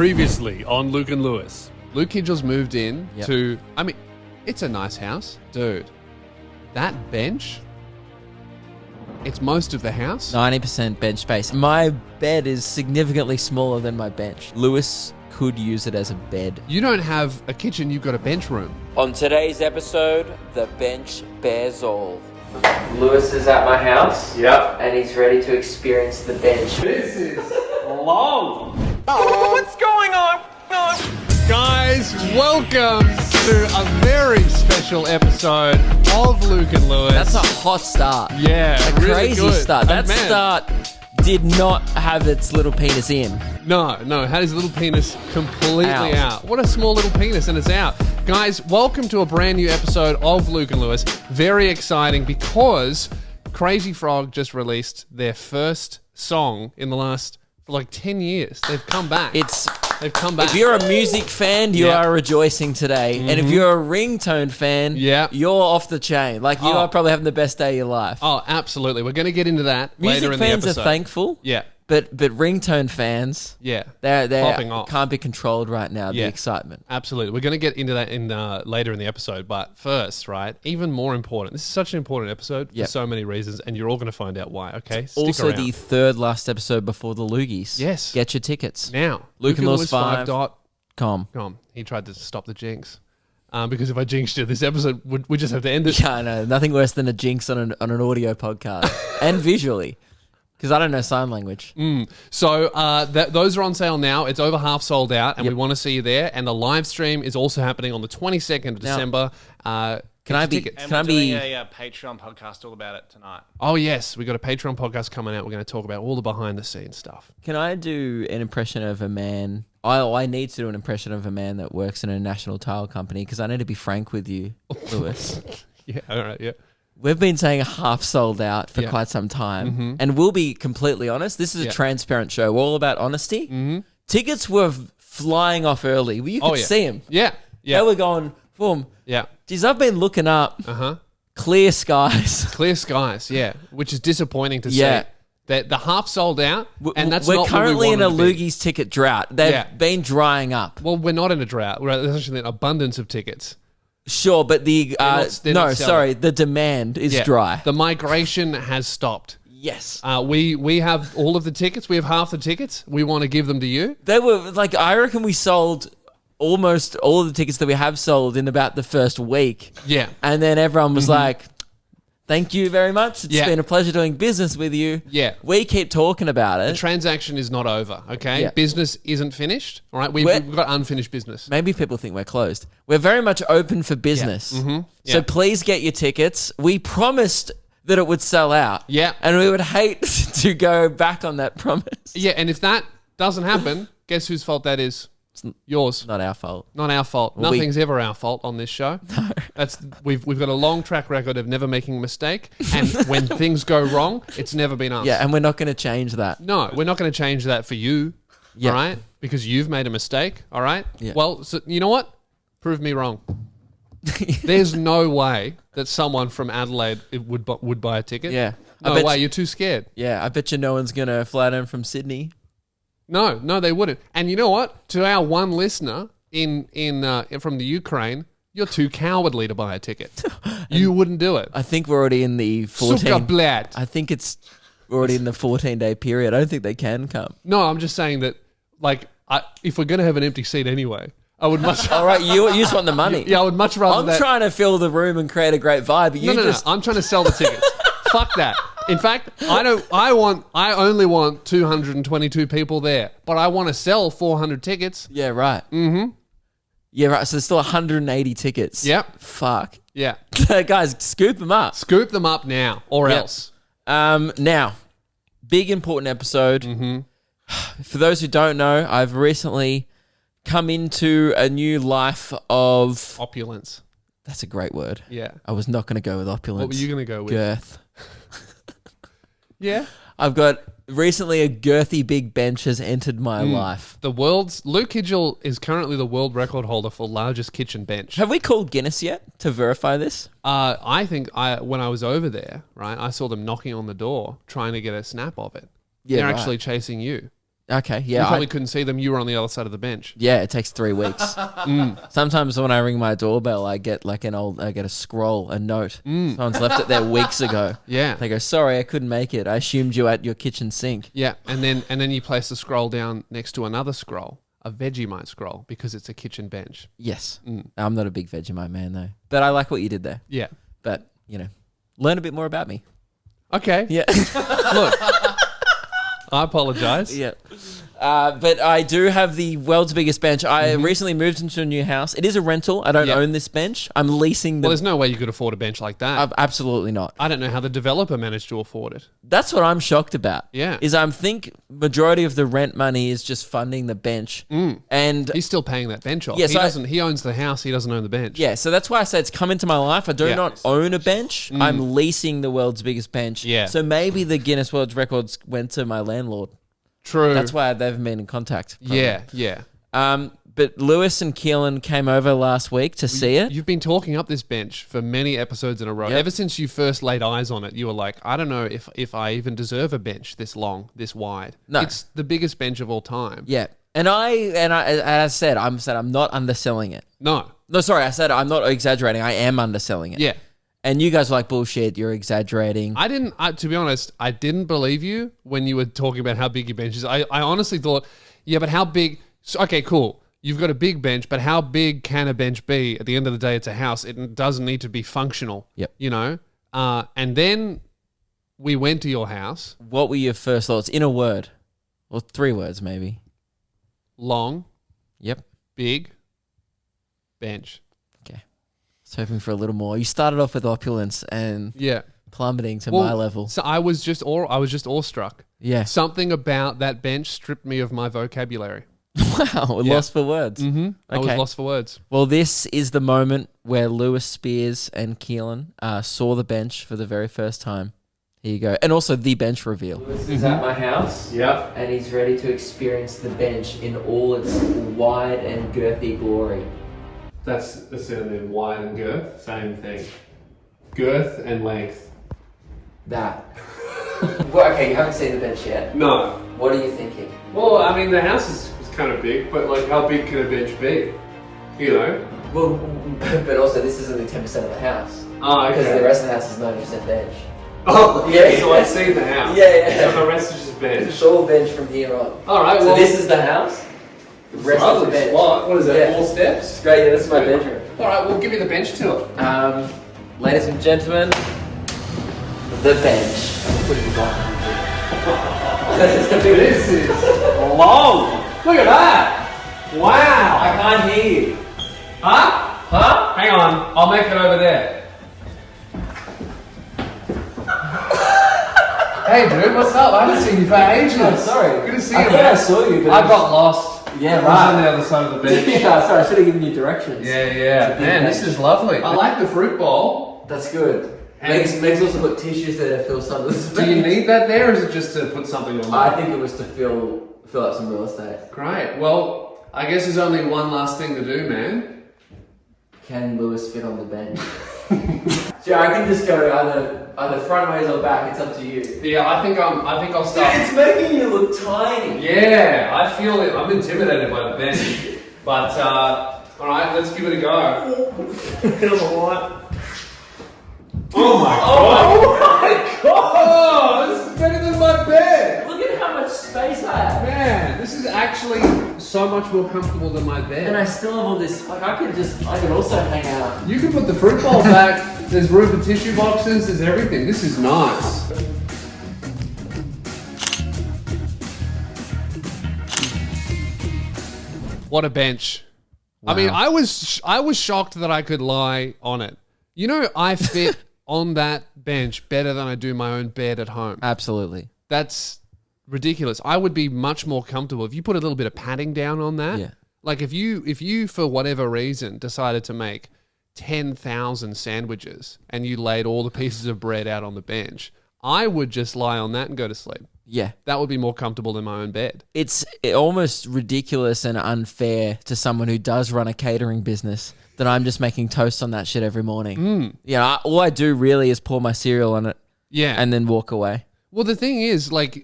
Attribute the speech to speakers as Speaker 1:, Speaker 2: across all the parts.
Speaker 1: Previously on Luke and Lewis. Luke Kidgels moved in
Speaker 2: Yep.
Speaker 1: to, it's a nice house. Dude, that bench, it's most of the house.
Speaker 2: 90% bench space. My bed is significantly smaller than my bench. Lewis could use it as a bed.
Speaker 1: You don't have a kitchen, you've got a bench room.
Speaker 2: On today's episode, the bench bears all. Lewis is at my house.
Speaker 1: Yep.
Speaker 2: And he's ready to experience the bench.
Speaker 1: This is long.
Speaker 3: What's going on?
Speaker 1: Guys, welcome to a very special episode of Luke and Lewis.
Speaker 2: That's a hot start.
Speaker 1: Yeah,
Speaker 2: A
Speaker 1: really
Speaker 2: crazy
Speaker 1: good.
Speaker 2: start.
Speaker 1: Oh,
Speaker 2: That
Speaker 1: man.
Speaker 2: start did not have its little penis in.
Speaker 1: No, had his little penis completely
Speaker 2: Out.
Speaker 1: out. What a small little penis, and it's out. Guys, welcome to a brand new episode of Luke and Lewis. Very exciting because Crazy Frog just released their first song in the last, 10 years. They've come back. They've come back.
Speaker 2: If you're a music fan, you
Speaker 1: Yeah.
Speaker 2: are rejoicing today. And if you're a ringtone fan,
Speaker 1: Yeah.
Speaker 2: you're off the chain. Like, you
Speaker 1: Oh.
Speaker 2: are probably having the best day of your life.
Speaker 1: Oh, absolutely. We're going to get into that later
Speaker 2: Music
Speaker 1: in the
Speaker 2: fans
Speaker 1: episode.
Speaker 2: are thankful,
Speaker 1: Yeah,
Speaker 2: but ringtone fans,
Speaker 1: yeah.
Speaker 2: they
Speaker 1: Popping off.
Speaker 2: can't be controlled right now,
Speaker 1: Yeah.
Speaker 2: the excitement.
Speaker 1: Absolutely. We're going to get into that in later in the episode. But first, right, even more important. This is such an important episode
Speaker 2: Yep.
Speaker 1: for so many reasons, and you're all going to find out why, okay? Stick
Speaker 2: Also,
Speaker 1: around.
Speaker 2: the third last episode before the Loogies.
Speaker 1: Yes.
Speaker 2: Get your tickets.
Speaker 1: Now,
Speaker 2: LukeandLewis5.com.
Speaker 1: He tried to stop the jinx. Because if I jinxed you, this episode, we just have to end it.
Speaker 2: Yeah, I know. Nothing worse than a jinx on an audio podcast. And visually. Because I don't know sign language.
Speaker 1: So those are on sale now. It's over half sold out, and we want to see you there. And the live stream is also happening on the 22nd of
Speaker 2: Now,
Speaker 1: December.
Speaker 2: Can I be?
Speaker 1: Tickets.
Speaker 3: And
Speaker 2: Can I
Speaker 3: we're doing
Speaker 2: be?
Speaker 3: a Patreon podcast all about it tonight.
Speaker 1: Oh, yes. We've got a Patreon podcast coming out. We're going to talk about all the behind-the-scenes stuff.
Speaker 2: Can I do an impression of a man? I need to do an impression of a man that works in a national tile company because I need to be frank with you, Lewis.
Speaker 1: Yeah, all right, yeah.
Speaker 2: We've been saying half sold out for
Speaker 1: Yeah.
Speaker 2: quite some time, and we'll be completely honest. This is a
Speaker 1: Yeah.
Speaker 2: transparent show. We're all about honesty. Tickets were flying off early. You could
Speaker 1: yeah.
Speaker 2: see them.
Speaker 1: Yeah, yeah,
Speaker 2: They were going, boom.
Speaker 1: yeah.
Speaker 2: Geez, I've been looking up
Speaker 1: Uh-huh.
Speaker 2: clear skies.
Speaker 1: Clear skies, yeah, which is disappointing to
Speaker 2: Yeah.
Speaker 1: see. That the half sold out, and that's
Speaker 2: we're
Speaker 1: not
Speaker 2: currently
Speaker 1: what
Speaker 2: in
Speaker 1: we
Speaker 2: a
Speaker 1: wanted to be.
Speaker 2: Loogies ticket drought. They've
Speaker 1: Yeah.
Speaker 2: been drying up.
Speaker 1: Well, we're not in a drought. There's actually an abundance of tickets.
Speaker 2: Sure, but the
Speaker 1: they're not selling.
Speaker 2: the demand is
Speaker 1: Yeah.
Speaker 2: dry.
Speaker 1: The migration has stopped.
Speaker 2: Yes.
Speaker 1: We have all of the tickets. We have half the tickets. We want to give them to you.
Speaker 2: They were like, I reckon we sold almost all of the tickets that we have sold in about the first week.
Speaker 1: Yeah.
Speaker 2: And then everyone was like, thank you very much. It's
Speaker 1: Yeah.
Speaker 2: been a pleasure doing business with you.
Speaker 1: Yeah.
Speaker 2: We keep talking about
Speaker 1: The
Speaker 2: it.
Speaker 1: transaction is not over, okay?
Speaker 2: Yeah.
Speaker 1: Business isn't finished, all right? We've got unfinished business.
Speaker 2: Maybe people think we're closed. We're very much open for business.
Speaker 1: Yeah.
Speaker 2: So please get your tickets. We promised that it would sell out.
Speaker 1: Yeah.
Speaker 2: And we would hate to go back on that promise.
Speaker 1: Yeah, and if that doesn't happen, guess whose fault that is? Yours.
Speaker 2: Not our fault.
Speaker 1: Not our fault.
Speaker 2: Well,
Speaker 1: Nothing's ever our fault on this show. No. We've got a long track record of never making a mistake, and when things go wrong, it's never been us.
Speaker 2: Yeah, and we're not going to change that.
Speaker 1: No, we're not going to change that for you,
Speaker 2: Yeah.
Speaker 1: all right? Because you've made a mistake, all right?
Speaker 2: Yeah.
Speaker 1: Well, so, you know what? Prove me wrong. There's no way that someone from Adelaide would buy a ticket.
Speaker 2: Yeah.
Speaker 1: No
Speaker 2: I bet
Speaker 1: way.
Speaker 2: you-
Speaker 1: You're too scared.
Speaker 2: Yeah, I bet you no one's going to fly down from Sydney.
Speaker 1: No, they wouldn't. And you know what? To our one listener in from the Ukraine, you're too cowardly to buy a ticket. You wouldn't do it.
Speaker 2: I think we're already in the 14...
Speaker 1: Suka blad.
Speaker 2: I think we're already in the 14-day period. I don't think they can come.
Speaker 1: No, I'm just saying that, if we're going to have an empty seat anyway, I would much...
Speaker 2: All right, you just want the money.
Speaker 1: Yeah, I would much rather
Speaker 2: I'm
Speaker 1: that...
Speaker 2: trying to fill the room and create a great vibe, but you
Speaker 1: No. I'm trying to sell the tickets. Fuck that. In fact, I only want 222 people there, but I want to sell 400 tickets.
Speaker 2: Yeah, right. Mm-hmm. Yeah, right. So there's still 180 tickets.
Speaker 1: Yep.
Speaker 2: Fuck.
Speaker 1: Yeah.
Speaker 2: Guys, scoop them up.
Speaker 1: Scoop them up now or
Speaker 2: Yep.
Speaker 1: else.
Speaker 2: Now, big important episode. For those who don't know, I've recently come into a new life of...
Speaker 1: Opulence.
Speaker 2: That's a great word.
Speaker 1: Yeah.
Speaker 2: I was not going to go with opulence.
Speaker 1: What were you going to go with?
Speaker 2: Girth.
Speaker 1: Yeah.
Speaker 2: I've got recently a girthy big bench has entered my life.
Speaker 1: Luke Kidgel is currently the world record holder for largest kitchen bench.
Speaker 2: Have we called Guinness yet to verify this?
Speaker 1: I think when I was over there, right, I saw them knocking on the door trying to get a snap of it.
Speaker 2: Yeah,
Speaker 1: They're
Speaker 2: right.
Speaker 1: actually chasing you.
Speaker 2: Okay,
Speaker 1: You
Speaker 2: yeah.
Speaker 1: probably couldn't see them. You were on the other side of the bench.
Speaker 2: Yeah, it takes 3 weeks. Sometimes when I ring my doorbell, I get like I get a scroll, a note. Someone's left it there weeks ago.
Speaker 1: Yeah.
Speaker 2: They go, sorry, I couldn't make it. I assumed you at your kitchen sink.
Speaker 1: Yeah, and then you place the scroll down next to another scroll, a Vegemite scroll, because it's a kitchen bench.
Speaker 2: Yes. I'm not a big Vegemite man though. But I like what you did there.
Speaker 1: Yeah.
Speaker 2: But, learn a bit more about me.
Speaker 1: Okay.
Speaker 2: Yeah.
Speaker 1: Look, I apologize.
Speaker 2: Yeah. But I do have the world's biggest bench. I recently moved into a new house. It is a rental. I don't own this bench. I'm leasing the...
Speaker 1: Well, there's no way you could afford a bench like that.
Speaker 2: Absolutely not.
Speaker 1: I don't know how the developer managed to afford it.
Speaker 2: That's what I'm shocked about.
Speaker 1: Yeah.
Speaker 2: Is I think majority of the rent money is just funding the bench. And
Speaker 1: He's still paying that bench off.
Speaker 2: Yes,
Speaker 1: He owns the house. He doesn't own the bench.
Speaker 2: yeah, so that's why I said it's come into my life. I do not own a bench. I'm leasing the world's biggest bench.
Speaker 1: Yeah.
Speaker 2: So maybe the Guinness World Records went to my landlord.
Speaker 1: True.
Speaker 2: That's why they haven't been in contact. Probably.
Speaker 1: Yeah.
Speaker 2: But Lewis and Keelan came over last week to see it.
Speaker 1: You've been talking up this bench for many episodes in a row.
Speaker 2: Yep.
Speaker 1: Ever since you first laid eyes on it, you were like, I don't know if I even deserve a bench this long, this wide.
Speaker 2: No.
Speaker 1: It's the biggest bench of all time.
Speaker 2: Yeah. And I said I'm not underselling it.
Speaker 1: No.
Speaker 2: No, sorry, I said I'm not exaggerating. I am underselling it.
Speaker 1: Yeah.
Speaker 2: And you guys were like, bullshit, you're exaggerating.
Speaker 1: To be honest, I didn't believe you when you were talking about how big your bench is. I honestly thought, yeah, but how big? Okay, cool. You've got a big bench, but how big can a bench be? At the end of the day, it's a house. It doesn't need to be functional.
Speaker 2: Yep.
Speaker 1: And then we went to your house.
Speaker 2: What were your first thoughts? In a word. Or 3 words, maybe.
Speaker 1: Long,
Speaker 2: Yep.
Speaker 1: big, bench.
Speaker 2: Okay. I was hoping for a little more. You started off with opulence and
Speaker 1: Yeah.
Speaker 2: plummeting to my level.
Speaker 1: So I was just awestruck.
Speaker 2: Yeah.
Speaker 1: Something about that bench stripped me of my vocabulary.
Speaker 2: Wow. Lost for words.
Speaker 1: I was lost for words.
Speaker 2: Well, this is the moment where Lewis Spears and Keelan saw the bench for the very first time. Here you go. And also the bench reveal. Lewis is at my house.
Speaker 1: Yep.
Speaker 2: And he's ready to experience the bench in all its wide and girthy glory.
Speaker 1: That's the synonym, wide and girth, same thing. Girth and length.
Speaker 2: That. Well, okay, you haven't seen the bench yet.
Speaker 1: No.
Speaker 2: What are you thinking?
Speaker 1: Well, I mean, the house is kind of big, but like, how big can a bench be? You know?
Speaker 2: Well, but also this is only 10% of the house.
Speaker 1: Oh, okay.
Speaker 2: Because the rest of the house is 90% bench.
Speaker 1: Oh,
Speaker 2: yeah.
Speaker 1: So I see the house.
Speaker 2: Yeah.
Speaker 1: So the rest is just bench.
Speaker 2: It's all bench from here on.
Speaker 1: All right.
Speaker 2: So
Speaker 1: Well,
Speaker 2: this is the house. The rest is the bench.
Speaker 1: What is that?
Speaker 2: Yeah.
Speaker 1: 4 steps?
Speaker 2: Great. Yeah, this is my bedroom.
Speaker 1: All right. Well, give me the bench tour.
Speaker 2: Ladies and gentlemen, the bench.
Speaker 1: This is long. Look at that. Wow.
Speaker 2: I can't hear you.
Speaker 1: Huh?
Speaker 2: Huh?
Speaker 1: Hang on. I'll make it over there. Hey, dude. What's up? I haven't seen you for ages.
Speaker 2: Oh, sorry.
Speaker 1: Good to see
Speaker 2: I
Speaker 1: you,
Speaker 2: thought
Speaker 1: man.
Speaker 2: I saw you, but
Speaker 1: I got lost.
Speaker 2: Yeah,
Speaker 1: I was
Speaker 2: right.
Speaker 1: on the other side of the bench.
Speaker 2: Yeah, sorry. I should have given you directions.
Speaker 1: Yeah. Man, this is lovely. I like the fruit bowl.
Speaker 2: That's good.
Speaker 1: And-
Speaker 2: Meg's also got tissues there to fill some of this.
Speaker 1: Do you need that there, or is it just to put something on?
Speaker 2: I think it was to fill up some real estate.
Speaker 1: Great. Well, I guess there's only one last thing to do, man.
Speaker 2: Can Lewis fit on the bench? Yeah, I can just go either front ways or back. It's up to you.
Speaker 1: Yeah, I think I'll start.
Speaker 2: It's making you look tiny.
Speaker 1: Yeah, I feel it. I'm intimidated by the bench, but all right, let's give it a go. Oh my god! Oh, this is better than my bed.
Speaker 2: Look at how much space I have.
Speaker 1: Man, this is actually so much more comfortable than my bed.
Speaker 2: And I still have all this. Like I could also hang out.
Speaker 1: You can put the fruit bowl back. There's room for tissue boxes. There's everything. This is nice. What a bench!
Speaker 2: Wow.
Speaker 1: I mean, I was shocked that I could lie on it. You know, I fit on that bench better than I do my own bed at home.
Speaker 2: Absolutely.
Speaker 1: That's ridiculous. I would be much more comfortable if you put a little bit of padding down on that.
Speaker 2: Yeah.
Speaker 1: Like if you for whatever reason decided to make 10,000 sandwiches and you laid all the pieces of bread out on the bench, I would just lie on that and go to sleep.
Speaker 2: Yeah.
Speaker 1: That would be more comfortable than my own bed.
Speaker 2: It's almost ridiculous and unfair to someone who does run a catering business that I'm just making toast on that shit every morning. Yeah, all I do really is pour my cereal on it
Speaker 1: Yeah.
Speaker 2: and then walk away.
Speaker 1: Well, the thing is, like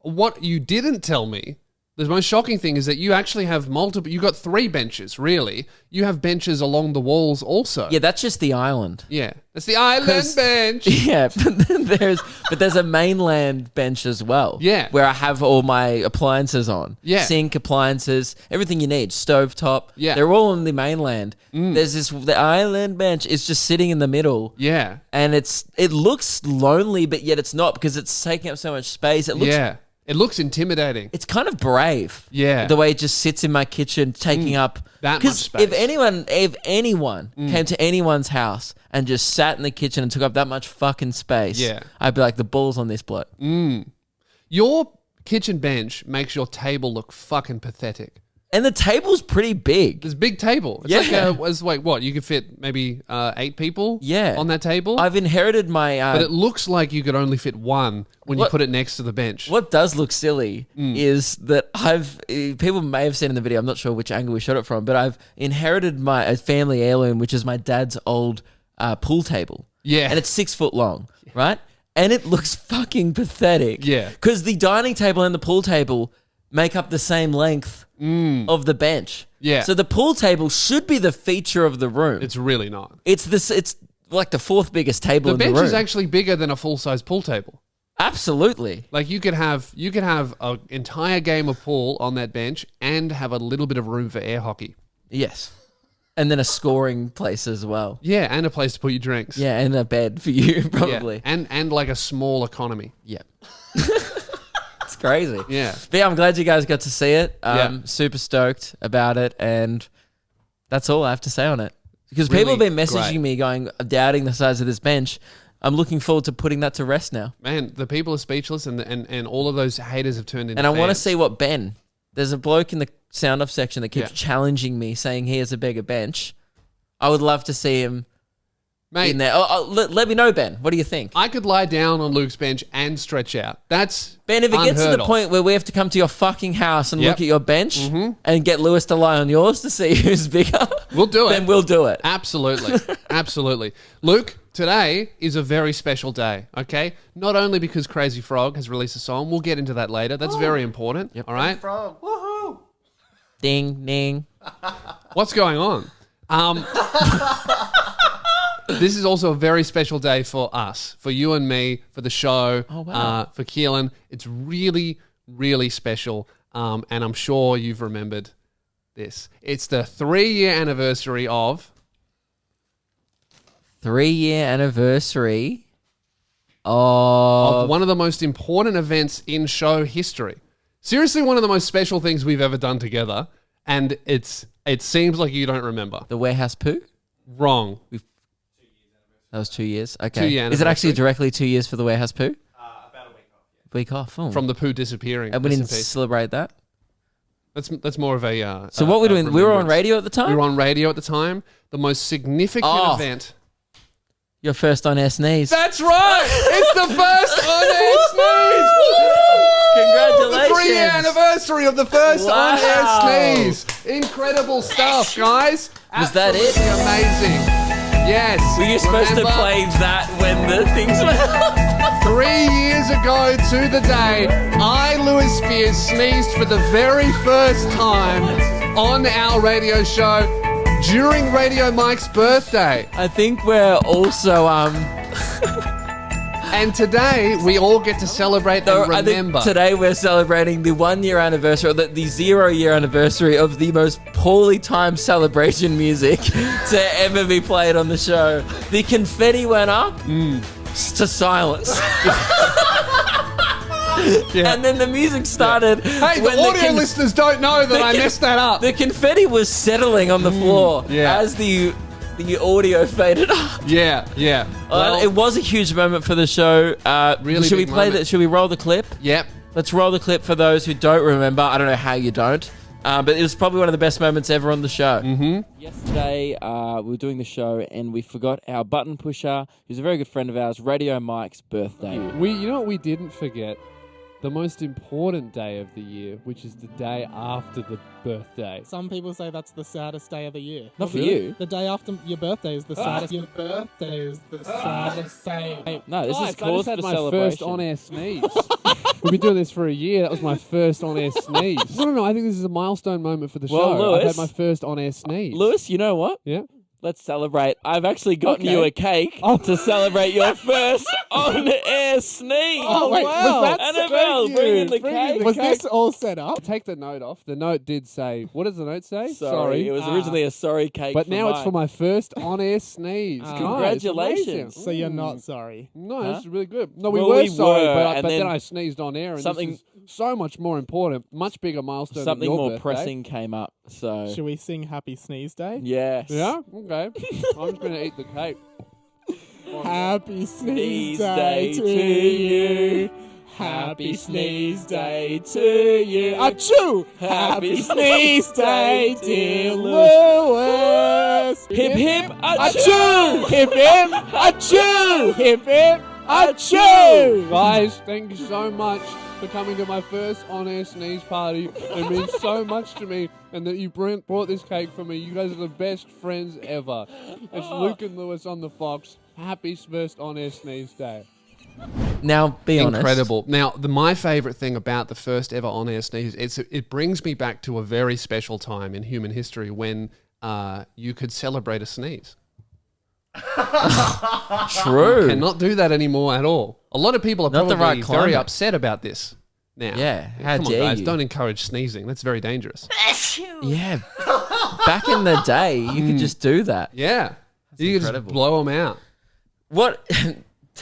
Speaker 1: what you didn't tell me The most shocking thing is that you actually have multiple. You got 3 benches, really. You have benches along the walls also.
Speaker 2: Yeah, that's just the island.
Speaker 1: Yeah, that's the island bench.
Speaker 2: Yeah, but there's a mainland bench as well.
Speaker 1: Yeah.
Speaker 2: Where I have all my appliances on.
Speaker 1: Yeah.
Speaker 2: Sink, appliances, everything you need. Stovetop.
Speaker 1: Yeah.
Speaker 2: They're all on the mainland. There's the island bench is just sitting in the middle.
Speaker 1: Yeah,
Speaker 2: And it looks lonely, but yet it's not because it's taking up so much space. It looks
Speaker 1: yeah. It looks intimidating.
Speaker 2: It's kind of brave.
Speaker 1: Yeah.
Speaker 2: The way it just sits in my kitchen taking up
Speaker 1: that much space.
Speaker 2: If anyone came to anyone's house and just sat in the kitchen and took up that much fucking space,
Speaker 1: Yeah.
Speaker 2: I'd be like, the balls on this bloke.
Speaker 1: Your kitchen bench makes your table look fucking pathetic.
Speaker 2: And the table's pretty big.
Speaker 1: There's a big table. It's like what? You could fit maybe 8 people on that table?
Speaker 2: I've inherited my...
Speaker 1: but it looks like you could only fit 1 when you put it next to the bench.
Speaker 2: What does look silly is that people may have seen in the video, I'm not sure which angle we shot it from, but I've inherited a family heirloom, which is my dad's old pool table.
Speaker 1: Yeah.
Speaker 2: And it's 6 foot long, right? And it looks fucking pathetic.
Speaker 1: Yeah.
Speaker 2: Because the dining table and the pool table make up the same length of the bench.
Speaker 1: Yeah.
Speaker 2: So the pool table should be the feature of the room.
Speaker 1: It's really not.
Speaker 2: It's like the 4th biggest table in the room.
Speaker 1: The bench is actually bigger than a full-size pool table.
Speaker 2: Absolutely. Like
Speaker 1: you could have an entire game of pool on that bench and have a little bit of room for air hockey.
Speaker 2: Yes. And then a scoring place as well.
Speaker 1: Yeah, and a place to put your drinks.
Speaker 2: Yeah, and a bed for you, probably.
Speaker 1: Yeah. And like a small economy.
Speaker 2: Yeah. It's crazy.
Speaker 1: Yeah.
Speaker 2: But yeah, I'm glad you guys got to see it. Super stoked about it. And that's all I have to say on it. Because
Speaker 1: Really
Speaker 2: people have been messaging
Speaker 1: great.
Speaker 2: me going, doubting the size of this bench. I'm looking forward to putting that to rest now.
Speaker 1: Man, the people are speechless and all of those haters have turned into
Speaker 2: And I want to
Speaker 1: fans.
Speaker 2: see what Ben... There's a bloke in the sound off section that keeps challenging me, saying he has a bigger bench. I would love to see him in there. Let me know, Ben. What do you think?
Speaker 1: I could lie down on Luke's bench and stretch out. That's
Speaker 2: Ben, if it gets to
Speaker 1: unheard
Speaker 2: the
Speaker 1: of.
Speaker 2: point where we have to come to your fucking house and
Speaker 1: Yep.
Speaker 2: look at your bench and get Lewis to lie on yours to see who's bigger,
Speaker 1: We'll do it.
Speaker 2: then we'll do it.
Speaker 1: Absolutely. Absolutely. Luke, today is a very special day, okay? Not only because Crazy Frog has released a song, we'll get into that later. That's very important, all right?
Speaker 3: Frog. Woohoo!
Speaker 2: Ding, ding.
Speaker 1: What's going on? This is also a very special day for us, for you and me, for the show, for Keelan. It's really, really special, and I'm sure you've remembered this. It's the 3-year anniversary of...
Speaker 2: 3-year anniversary of
Speaker 1: one of the most important events in show history. Seriously, one of the most special things we've ever done together, and it seems like you don't remember.
Speaker 2: the warehouse poo.
Speaker 1: Wrong.
Speaker 2: That was 2 years. Okay.
Speaker 1: 2-year
Speaker 2: Is it actually
Speaker 1: anniversary.
Speaker 2: directly 2 years for the warehouse poo?
Speaker 3: About a week off.
Speaker 2: Week off. Oh.
Speaker 1: From the poo disappearing.
Speaker 2: And we
Speaker 1: Rest
Speaker 2: didn't
Speaker 1: in peace.
Speaker 2: celebrate that.
Speaker 1: That's more of a...
Speaker 2: So what we're doing? We were on
Speaker 1: remembrance.
Speaker 2: radio at the time.
Speaker 1: We were on radio at the time. The most significant
Speaker 2: Oh.
Speaker 1: event.
Speaker 2: Your first on air sneeze.
Speaker 1: That's right. It's the first on-air sneeze.
Speaker 2: Congratulations.
Speaker 1: The 3-year anniversary of the first
Speaker 2: Wow.
Speaker 1: on-air sneeze. Incredible stuff, guys.
Speaker 2: Was that it?
Speaker 1: Absolutely amazing. Yes.
Speaker 2: Were you supposed to
Speaker 1: Remember,
Speaker 2: play that when the things were...
Speaker 1: 3 years ago to the day, I, Lewis Spears, sneezed for the very first time on our radio show during Radio Mike's birthday.
Speaker 2: I think we're also
Speaker 1: And today, we all get to celebrate and
Speaker 2: I
Speaker 1: remember.
Speaker 2: think today we're celebrating the 1 year anniversary, or the 0 year anniversary of the most poorly timed celebration music to ever be played on the show. The confetti went up to silence.
Speaker 1: Yeah.
Speaker 2: And then the music started.
Speaker 1: Hey, the
Speaker 2: when
Speaker 1: audio listeners don't know that I messed that up.
Speaker 2: The confetti was settling on the floor
Speaker 1: yeah.
Speaker 2: as the audio faded up.
Speaker 1: Yeah. Well,
Speaker 2: It was a huge moment for the show.
Speaker 1: Really
Speaker 2: should we
Speaker 1: big
Speaker 2: play
Speaker 1: moment.
Speaker 2: that? Should we roll the clip?
Speaker 1: Yep.
Speaker 2: Let's roll the clip for those who don't remember. I don't know how you don't. But it was probably one of the best moments ever on the show. Mm-hmm. Yesterday, we were doing the show and we forgot our button pusher, who's a very good friend of ours, Radio Mike's birthday.
Speaker 1: You know what we didn't forget? The most important day of the year, which is the day after the birthday.
Speaker 4: Some people say that's the saddest day of the year.
Speaker 2: Not for you.
Speaker 4: The day after your birthday is the saddest. Your birthday is the saddest day.
Speaker 2: No, this is
Speaker 1: Guys,
Speaker 2: cause
Speaker 1: I just had
Speaker 2: for
Speaker 1: my
Speaker 2: celebration.
Speaker 1: first on-air sneeze. We've been doing this for a year. That was my first on-air sneeze. No. I think this is a milestone moment for the
Speaker 2: Well,
Speaker 1: show. I've
Speaker 2: Lewis-
Speaker 1: had my first on-air sneeze.
Speaker 2: Lewis, you know what?
Speaker 1: Yeah.
Speaker 2: Let's celebrate. I've actually gotten
Speaker 1: Okay.
Speaker 2: you a cake to celebrate your first on-air sneeze.
Speaker 4: Oh, wait,
Speaker 1: wow.
Speaker 4: was that
Speaker 2: Annabelle, bring in the
Speaker 1: Bring in
Speaker 2: cake.
Speaker 1: the
Speaker 4: Was
Speaker 1: cake.
Speaker 4: this all set up?
Speaker 1: Take the note off. The note did say, what does the note say?
Speaker 2: Sorry. It was originally a sorry cake.
Speaker 1: But now it's for my first on-air sneeze.
Speaker 4: Ah.
Speaker 1: Guys,
Speaker 2: Congratulations.
Speaker 1: amazing.
Speaker 4: So you're not sorry.
Speaker 1: No,
Speaker 2: Huh?
Speaker 1: this is really good. No, we
Speaker 2: Well,
Speaker 1: were
Speaker 2: we
Speaker 1: sorry,
Speaker 2: were,
Speaker 1: but
Speaker 2: and
Speaker 1: then
Speaker 2: then
Speaker 1: I sneezed on air, and
Speaker 2: something-
Speaker 1: this is so much more important, much bigger milestone.
Speaker 2: something
Speaker 1: than your
Speaker 2: more
Speaker 1: birthday.
Speaker 2: pressing came up. So
Speaker 4: Should we sing Happy Sneeze Day?
Speaker 2: yes.
Speaker 1: Yeah. Okay. I'm just gonna eat the cake.
Speaker 4: Happy Sneeze
Speaker 2: Sneeze
Speaker 4: Day
Speaker 2: Day
Speaker 4: to
Speaker 2: to
Speaker 4: you. Happy Sneeze Day to you. Achoo! Happy Sneeze Day, dear Lewis.
Speaker 2: Hip hip
Speaker 4: Achoo! Hip hip! Achoo! Hip hip! Achoo!
Speaker 1: Guys, thank you so much for coming to my first on-air sneeze party. It means so much to me, and that you brought this cake for me. You guys are the best friends ever. It's Luke and Lewis on the Fox. Happy first on-air sneeze day.
Speaker 2: Now, be honest.
Speaker 1: Incredible. Now, my favorite thing about the first ever on-air sneeze, it brings me back to a very special time in human history when you could celebrate a sneeze.
Speaker 2: True.
Speaker 1: Cannot do that anymore at all. A lot of people are
Speaker 2: Not the
Speaker 1: probably
Speaker 2: right
Speaker 1: very
Speaker 2: climate.
Speaker 1: upset about this now.
Speaker 2: Yeah, how
Speaker 1: Come on,
Speaker 2: dare
Speaker 1: guys,
Speaker 2: you.
Speaker 1: don't encourage sneezing. That's very dangerous.
Speaker 2: Yeah. Back in the day, you could just do that.
Speaker 1: Yeah. You can just
Speaker 2: incredible.
Speaker 1: blow them out.
Speaker 2: What?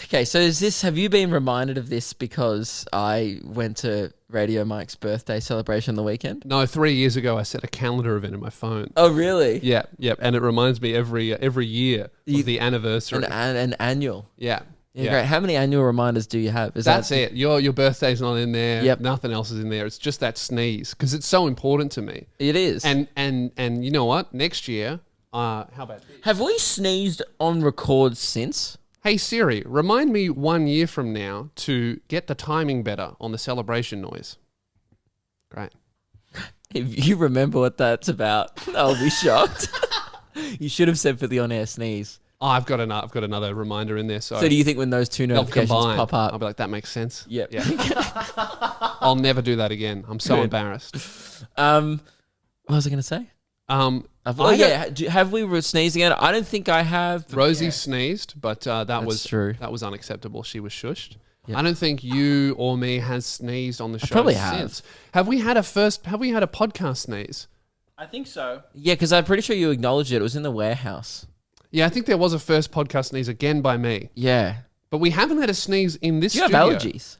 Speaker 2: Okay, so have you been reminded of this because I went to Radio Mike's birthday celebration the weekend?
Speaker 1: No, 3 years ago I set a calendar event in my phone.
Speaker 2: Oh, really?
Speaker 1: Yeah, and it reminds me every year of the anniversary.
Speaker 2: An annual.
Speaker 1: Yeah.
Speaker 2: Yeah, great. How many annual reminders do you have?
Speaker 1: That's it. Your birthday's not in there.
Speaker 2: Yep.
Speaker 1: Nothing else is in there. It's just that sneeze because it's so important to me.
Speaker 2: It is.
Speaker 1: And you know what? Next year, how about this?
Speaker 2: Have we sneezed on record since?
Speaker 1: Hey Siri, remind me 1 year from now to get the timing better on the celebration noise. Great.
Speaker 2: If you remember what that's about, I'll be shocked. You should have said for the on-air sneeze.
Speaker 1: Oh, I've got another reminder in there. So
Speaker 2: So do you think when those two
Speaker 1: they'll
Speaker 2: notifications
Speaker 1: combine.
Speaker 2: pop
Speaker 1: I'll
Speaker 2: up?
Speaker 1: be like, that makes sense.
Speaker 2: Yep.
Speaker 1: Yeah. I'll never do that again. I'm so
Speaker 2: Good.
Speaker 1: embarrassed.
Speaker 2: What was I going to say? Have we sneezed again? I don't think I have.
Speaker 1: Rosie sneezed, but that was
Speaker 2: true.
Speaker 1: That was unacceptable. She was shushed.
Speaker 2: Yep.
Speaker 1: I don't think you or me has sneezed on the show
Speaker 2: probably
Speaker 1: since. Have we had a podcast sneeze?
Speaker 3: I think so.
Speaker 2: Yeah, because I'm pretty sure you acknowledged it. It was in the warehouse.
Speaker 1: Yeah, I think there was a first podcast sneeze again by me.
Speaker 2: Yeah.
Speaker 1: But we haven't had a sneeze in this
Speaker 2: Do you
Speaker 1: studio.
Speaker 2: have allergies?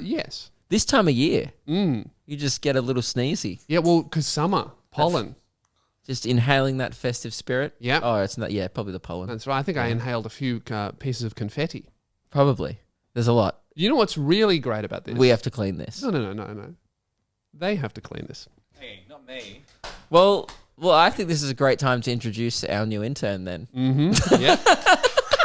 Speaker 1: Yes.
Speaker 2: This time of year,
Speaker 1: Mm.
Speaker 2: you just get a little sneezy.
Speaker 1: Yeah, well, because summer, pollen.
Speaker 2: Just inhaling that festive spirit.
Speaker 1: Yeah.
Speaker 2: Oh, it's not. Yeah, probably the pollen.
Speaker 1: That's right. I think I inhaled a few pieces of confetti.
Speaker 2: Probably. There's a lot.
Speaker 1: You know what's really great about this?
Speaker 2: We have to clean this.
Speaker 1: No. They have to clean this.
Speaker 3: Hey, not me.
Speaker 2: Well, I think this is a great time to introduce our new intern then.
Speaker 1: Mm-hmm. Yeah.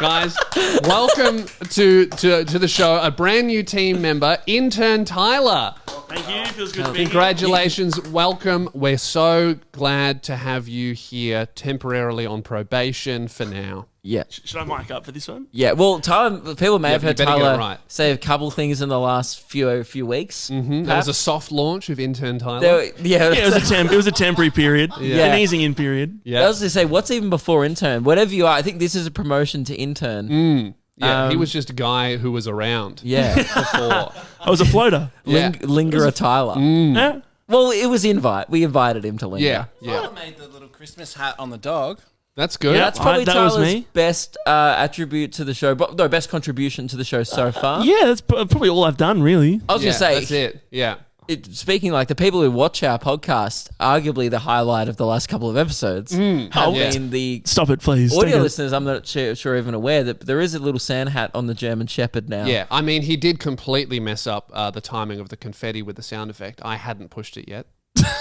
Speaker 1: Guys, welcome to the show. A brand new team member, intern Tyler.
Speaker 3: Thank you. Feels good to be here.
Speaker 1: Congratulations. Welcome. We're so glad to have you here temporarily on probation for now.
Speaker 2: Yeah.
Speaker 3: Should I mic up for this one?
Speaker 2: Yeah, well, Tyler, people may have
Speaker 1: you
Speaker 2: heard
Speaker 1: better get it
Speaker 2: Tyler
Speaker 1: right.
Speaker 2: say a couple things in the last few weeks.
Speaker 1: Mm-hmm. That was a soft launch of intern Tyler.
Speaker 2: Yeah,
Speaker 3: Yeah, it was a temporary period.
Speaker 2: Yeah.
Speaker 3: An easing in period.
Speaker 1: Yeah.
Speaker 2: I was going to say, what's even before intern? Whatever you are, I think this is a promotion to intern.
Speaker 1: Yeah, he was just a guy who was around
Speaker 2: Yeah.
Speaker 1: before.
Speaker 3: I was a floater.
Speaker 1: Yeah.
Speaker 2: Lingerer Tyler.
Speaker 3: Yeah.
Speaker 2: Well, it was invite. We invited him to linger.
Speaker 1: Yeah, yeah.
Speaker 5: I made the little Christmas hat on the dog.
Speaker 1: That's good.
Speaker 3: Yeah.
Speaker 2: That's probably
Speaker 3: That was
Speaker 2: Tyler's
Speaker 3: me.
Speaker 2: best attribute to the show. But no, best contribution to the show so far.
Speaker 3: Yeah, that's probably all I've done, really.
Speaker 2: I was
Speaker 1: Yeah,
Speaker 2: going to say,
Speaker 1: that's it. Yeah.
Speaker 2: Speaking like the people who watch our podcast, arguably the highlight of the last couple of episodes have
Speaker 1: yeah.
Speaker 2: been the
Speaker 3: Stop it, please.
Speaker 2: audio
Speaker 3: Take it.
Speaker 2: listeners. I'm not sure even aware that there is a little sand hat on the German Shepherd now.
Speaker 1: Yeah, I mean, he did completely mess up the timing of the confetti with the sound effect. I hadn't pushed it yet.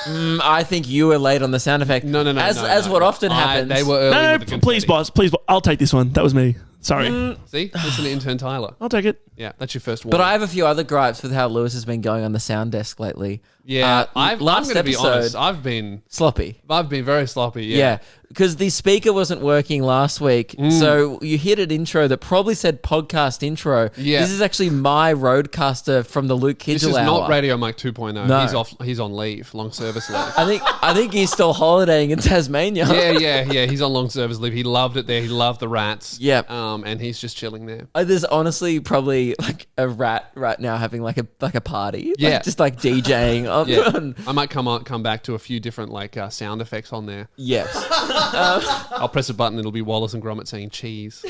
Speaker 2: I think you were late on the sound effect.
Speaker 1: No.
Speaker 2: As what often happens.
Speaker 1: They were early
Speaker 3: No,
Speaker 1: with the confetti.
Speaker 3: please, boss. Please, I'll take this one. That was me. Sorry.
Speaker 1: See? Listen to intern Tyler.
Speaker 3: I'll take it.
Speaker 1: Yeah, that's your first one.
Speaker 2: But I have a few other gripes with how Lewis has been going on the sound desk lately.
Speaker 1: Yeah, I'm
Speaker 2: last
Speaker 1: going to be
Speaker 2: episode-
Speaker 1: honest. I've been
Speaker 2: Sloppy.
Speaker 1: very sloppy.
Speaker 2: Yeah, because the speaker wasn't working last week, so you hit an intro that probably said podcast intro.
Speaker 1: Yeah.
Speaker 2: This is actually my roadcaster from the Luke Kidgel
Speaker 1: This is
Speaker 2: hour.
Speaker 1: not Radio Mike 2.0.
Speaker 2: No.
Speaker 1: He's on leave, long service leave.
Speaker 2: I think he's still holidaying in Tasmania.
Speaker 1: Yeah. He's on long service leave. He loved it there. He loved the rats.
Speaker 2: Yep.
Speaker 1: And he's just chilling there.
Speaker 2: There's honestly probably like a rat right now having like a party.
Speaker 1: Yeah.
Speaker 2: Like, just like DJing.
Speaker 1: Yeah. I might come back to a few different like sound effects on there.
Speaker 2: Yes.
Speaker 1: I'll press a button. It'll be Wallace and Gromit saying cheese.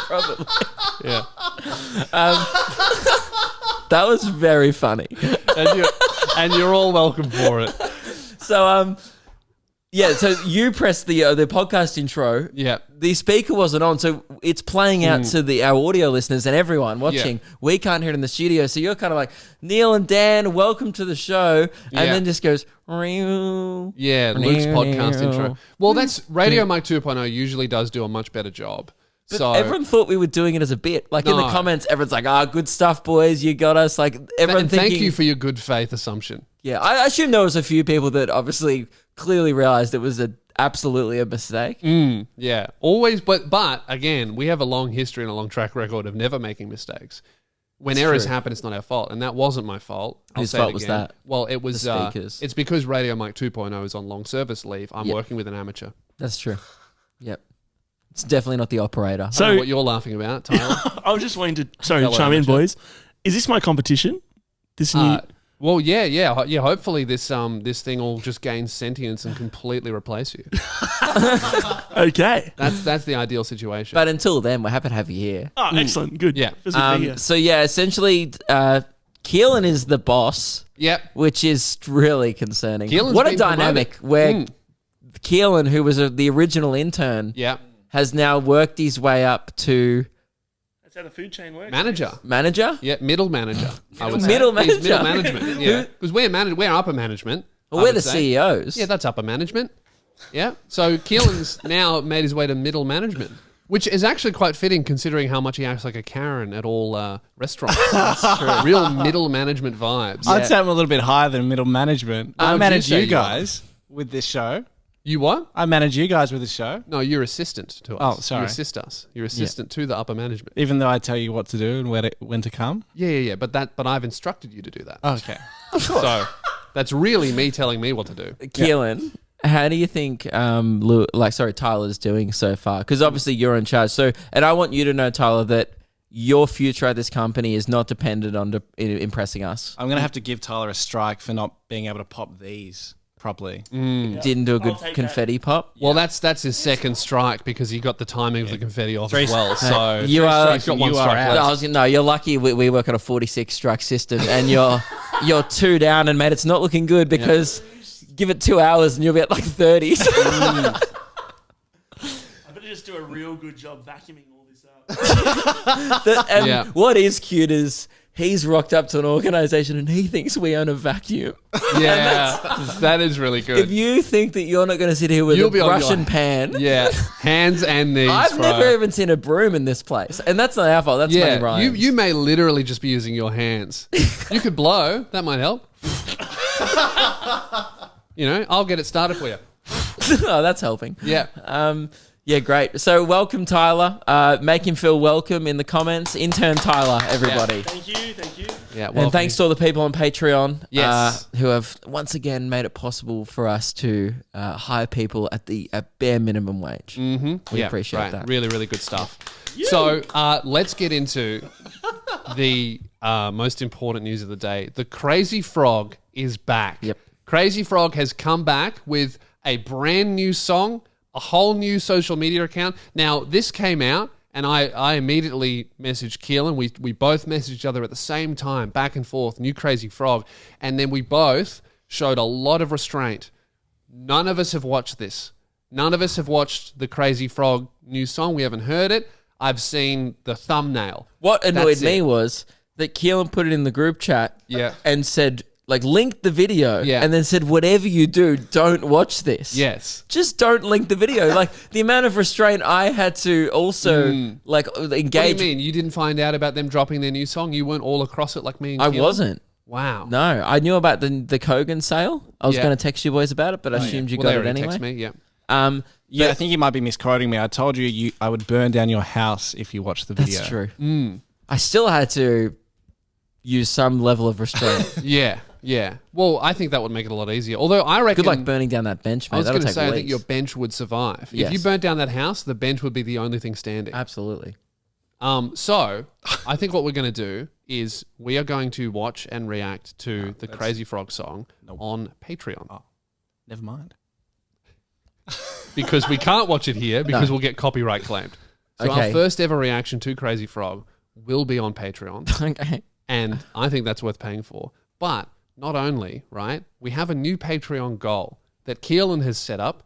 Speaker 2: Probably.
Speaker 1: Yeah.
Speaker 2: That was very funny.
Speaker 1: And you're all welcome for it.
Speaker 2: So yeah, so you pressed the podcast intro.
Speaker 1: Yeah.
Speaker 2: The speaker wasn't on, so it's playing out to our audio listeners and everyone watching.
Speaker 1: Yeah.
Speaker 2: We can't hear it in the studio, so you're kind of like, Neil and Dan, welcome to the show. And then just goes, "Rew."
Speaker 1: Yeah, Luke's podcast intro. Well, that's Radio Mike 2.0 usually does do a much better job.
Speaker 2: But
Speaker 1: So
Speaker 2: everyone thought we were doing it as a bit. Like in the
Speaker 1: No.
Speaker 2: comments, everyone's like, good stuff, boys. You got us. Like everyone
Speaker 1: and
Speaker 2: thinking.
Speaker 1: thank you for your good faith assumption.
Speaker 2: Yeah, I assume there was a few people that obviously clearly realized it was absolutely a mistake.
Speaker 1: Yeah, always. But again, we have a long history and a long track record of never making mistakes. When errors
Speaker 2: true.
Speaker 1: happen, it's not our fault, and that wasn't my fault. I'll
Speaker 2: Whose
Speaker 1: say
Speaker 2: fault
Speaker 1: it
Speaker 2: was
Speaker 1: again.
Speaker 2: that?
Speaker 1: Well, it was.
Speaker 2: The speakers.
Speaker 1: It's because Radio Mike 2.0 is on long service leave. I'm
Speaker 2: Yep.
Speaker 1: working with an amateur.
Speaker 2: That's true. Yep. It's definitely not the operator.
Speaker 1: I don't
Speaker 3: So
Speaker 1: know what you're laughing about, Tyler.
Speaker 3: I was just waiting to chime
Speaker 1: Hello,
Speaker 3: in,
Speaker 1: Richard.
Speaker 3: boys. Is this my competition? This new?
Speaker 1: Well, yeah. Hopefully, this thing will just gain sentience and completely replace you.
Speaker 3: Okay.
Speaker 1: That's the ideal situation.
Speaker 2: But until then, we're happy to have you here.
Speaker 3: Oh, excellent. Good.
Speaker 1: Yeah.
Speaker 3: Feels good to be here.
Speaker 2: So yeah, essentially, Keelan is the boss,
Speaker 1: Yep.
Speaker 2: which is really concerning.
Speaker 1: Keelan's
Speaker 2: What a
Speaker 1: been
Speaker 2: dynamic
Speaker 1: promoted.
Speaker 2: where Keelan, who was the original intern,
Speaker 1: Yep.
Speaker 2: has now worked his way up to
Speaker 3: That's how the food chain works.
Speaker 1: Manager.
Speaker 2: manager.
Speaker 1: Yeah, middle manager. I would say.
Speaker 2: Middle
Speaker 1: He's
Speaker 2: manager.
Speaker 1: middle management. Yeah, because we're upper management.
Speaker 2: Well,
Speaker 1: I
Speaker 2: we're
Speaker 1: would
Speaker 2: the
Speaker 1: say.
Speaker 2: CEOs.
Speaker 1: Yeah, that's upper management. Yeah. So Keelan's now made his way to middle management, which is actually quite fitting considering how much he acts like a Karen at all restaurants. That's true. Real middle management vibes.
Speaker 5: I'd say I'm a little bit higher than middle management.
Speaker 1: What
Speaker 5: I
Speaker 1: would you
Speaker 5: manage
Speaker 1: say
Speaker 5: you
Speaker 1: you
Speaker 5: guys with this show.
Speaker 1: You what?
Speaker 5: I manage you guys with this show,
Speaker 1: No, you're assistant to us.
Speaker 5: Oh, sorry.
Speaker 1: You assist us. You're assistant to the upper management.
Speaker 5: even though I tell you what to do and when to come.
Speaker 1: Yeah. But I've instructed you to do that.
Speaker 5: Okay.
Speaker 1: So that's really me telling me what to do.
Speaker 2: Keelan, how do you think Tyler's doing so far? Because obviously you're in charge. So, and I want you to know, Tyler, that your future at this company is not dependent on impressing us.
Speaker 5: I'm going to have to give Tyler a strike for not being able to pop these properly.
Speaker 2: Didn't do a good
Speaker 3: take
Speaker 2: confetti pop.
Speaker 1: Well, that's his second strike because he got the timing of the confetti off as well. So
Speaker 2: You are-
Speaker 1: he's got one
Speaker 5: you are
Speaker 1: strike
Speaker 5: out.
Speaker 1: left.
Speaker 2: No, you're lucky we work on a 46 strike system, and you're 2 down, and mate, it's not looking good because give it 2 hours and you'll be at like 30.
Speaker 3: I better just do a real good job vacuuming all this up.
Speaker 2: And
Speaker 1: Yeah.
Speaker 2: what is cute is he's rocked up to an organization and he thinks we own a vacuum.
Speaker 1: Yeah, that is really good.
Speaker 2: If you think that you're not going to sit here with
Speaker 1: You'll
Speaker 2: a
Speaker 1: be on
Speaker 2: brush
Speaker 1: your-
Speaker 2: and pan,
Speaker 1: yeah, hands and knees.
Speaker 2: I've
Speaker 1: bro.
Speaker 2: never even seen a broom in this place, and that's not our fault. That's Money
Speaker 1: Yeah,
Speaker 2: Ryan's.
Speaker 1: you may literally just be using your hands. You could blow. That might help. I'll get it started for you.
Speaker 2: Oh, that's helping.
Speaker 1: Yeah.
Speaker 2: Yeah, great. So welcome, Tyler. Make him feel welcome in the comments. Intern Tyler, everybody.
Speaker 3: Thank you.
Speaker 1: Yeah.
Speaker 2: And thanks to all the people on Patreon
Speaker 1: Yes.
Speaker 2: who have once again made it possible for us to hire people at the bare minimum wage.
Speaker 1: Mm-hmm.
Speaker 2: We appreciate that.
Speaker 1: Really, really good stuff. So let's get into the most important news of the day. The Crazy Frog is back.
Speaker 2: Yep.
Speaker 1: Crazy Frog has come back with a brand new song, a whole new social media account. Now, this came out, and I immediately messaged Keelan. We both messaged each other at the same time, back and forth, new Crazy Frog. And then we both showed a lot of restraint. None of us have watched this. None of us have watched the Crazy Frog new song. We haven't heard it. I've seen the thumbnail.
Speaker 2: What annoyed
Speaker 1: That's
Speaker 2: me
Speaker 1: it.
Speaker 2: was that Keelan put it in the group chat
Speaker 1: Yeah.
Speaker 2: and said, like linked the video
Speaker 1: Yeah.
Speaker 2: and then said, whatever you do, don't watch this.
Speaker 1: Yes.
Speaker 2: Just don't link the video. Like the amount of restraint I had to also like engage.
Speaker 1: What do you mean? You didn't find out about them dropping their new song? You weren't all across it like me and
Speaker 2: I
Speaker 1: Keelan?
Speaker 2: wasn't.
Speaker 1: Wow.
Speaker 2: No, I knew about the Kogan sale. I was
Speaker 1: Yeah.
Speaker 2: going to text you boys about it, but I assumed you
Speaker 1: Well, they
Speaker 2: got it
Speaker 1: already
Speaker 2: anyway.
Speaker 1: text me, yeah.
Speaker 5: Yeah, I think you might be misquoting me. I told you I would burn down your house if you watched the video.
Speaker 2: That's true. I still had to use some level of restraint.
Speaker 1: Yeah, yeah. Well, I think that would make it a lot easier. Although I reckon...
Speaker 2: Good luck burning down that bench, mate.
Speaker 1: I was
Speaker 2: That'll
Speaker 1: going to
Speaker 2: take
Speaker 1: say, I
Speaker 2: weeks.
Speaker 1: think your bench would survive.
Speaker 2: Yes.
Speaker 1: If you burnt down that house, the bench would be the only thing standing.
Speaker 2: Absolutely.
Speaker 1: So, I think what we're going to do is we are going to watch and react to the Crazy Frog song on Patreon.
Speaker 5: Oh, never mind.
Speaker 1: Because we can't watch it here because we'll get copyright claimed. So our
Speaker 2: Okay.
Speaker 1: first ever reaction to Crazy Frog will be on Patreon.
Speaker 2: Okay.
Speaker 1: And I think that's worth paying for. But not only, right, we have a new Patreon goal that Keelan has set up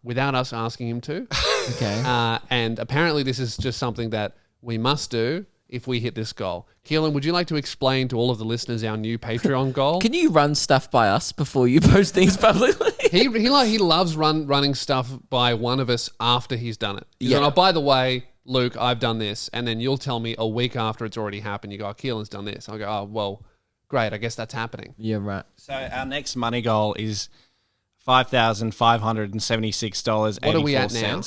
Speaker 1: without us asking him to.
Speaker 2: Okay.
Speaker 1: And apparently this is just something that we must do if we hit this goal. Keelan, would you like to explain to all of the listeners our new Patreon goal?
Speaker 2: Can you run stuff by us before you post things publicly?
Speaker 1: He loves running stuff by one of us after he's done it. He's
Speaker 2: Yeah.
Speaker 1: like, oh, by the way, Luke, I've done this. And then you'll tell me a week after it's already happened. You go, oh, Keelan's done this. I'll go, oh, well, great. I guess that's happening.
Speaker 2: Yeah, right.
Speaker 5: So our next money goal is $5,576.84.
Speaker 1: What are we at now?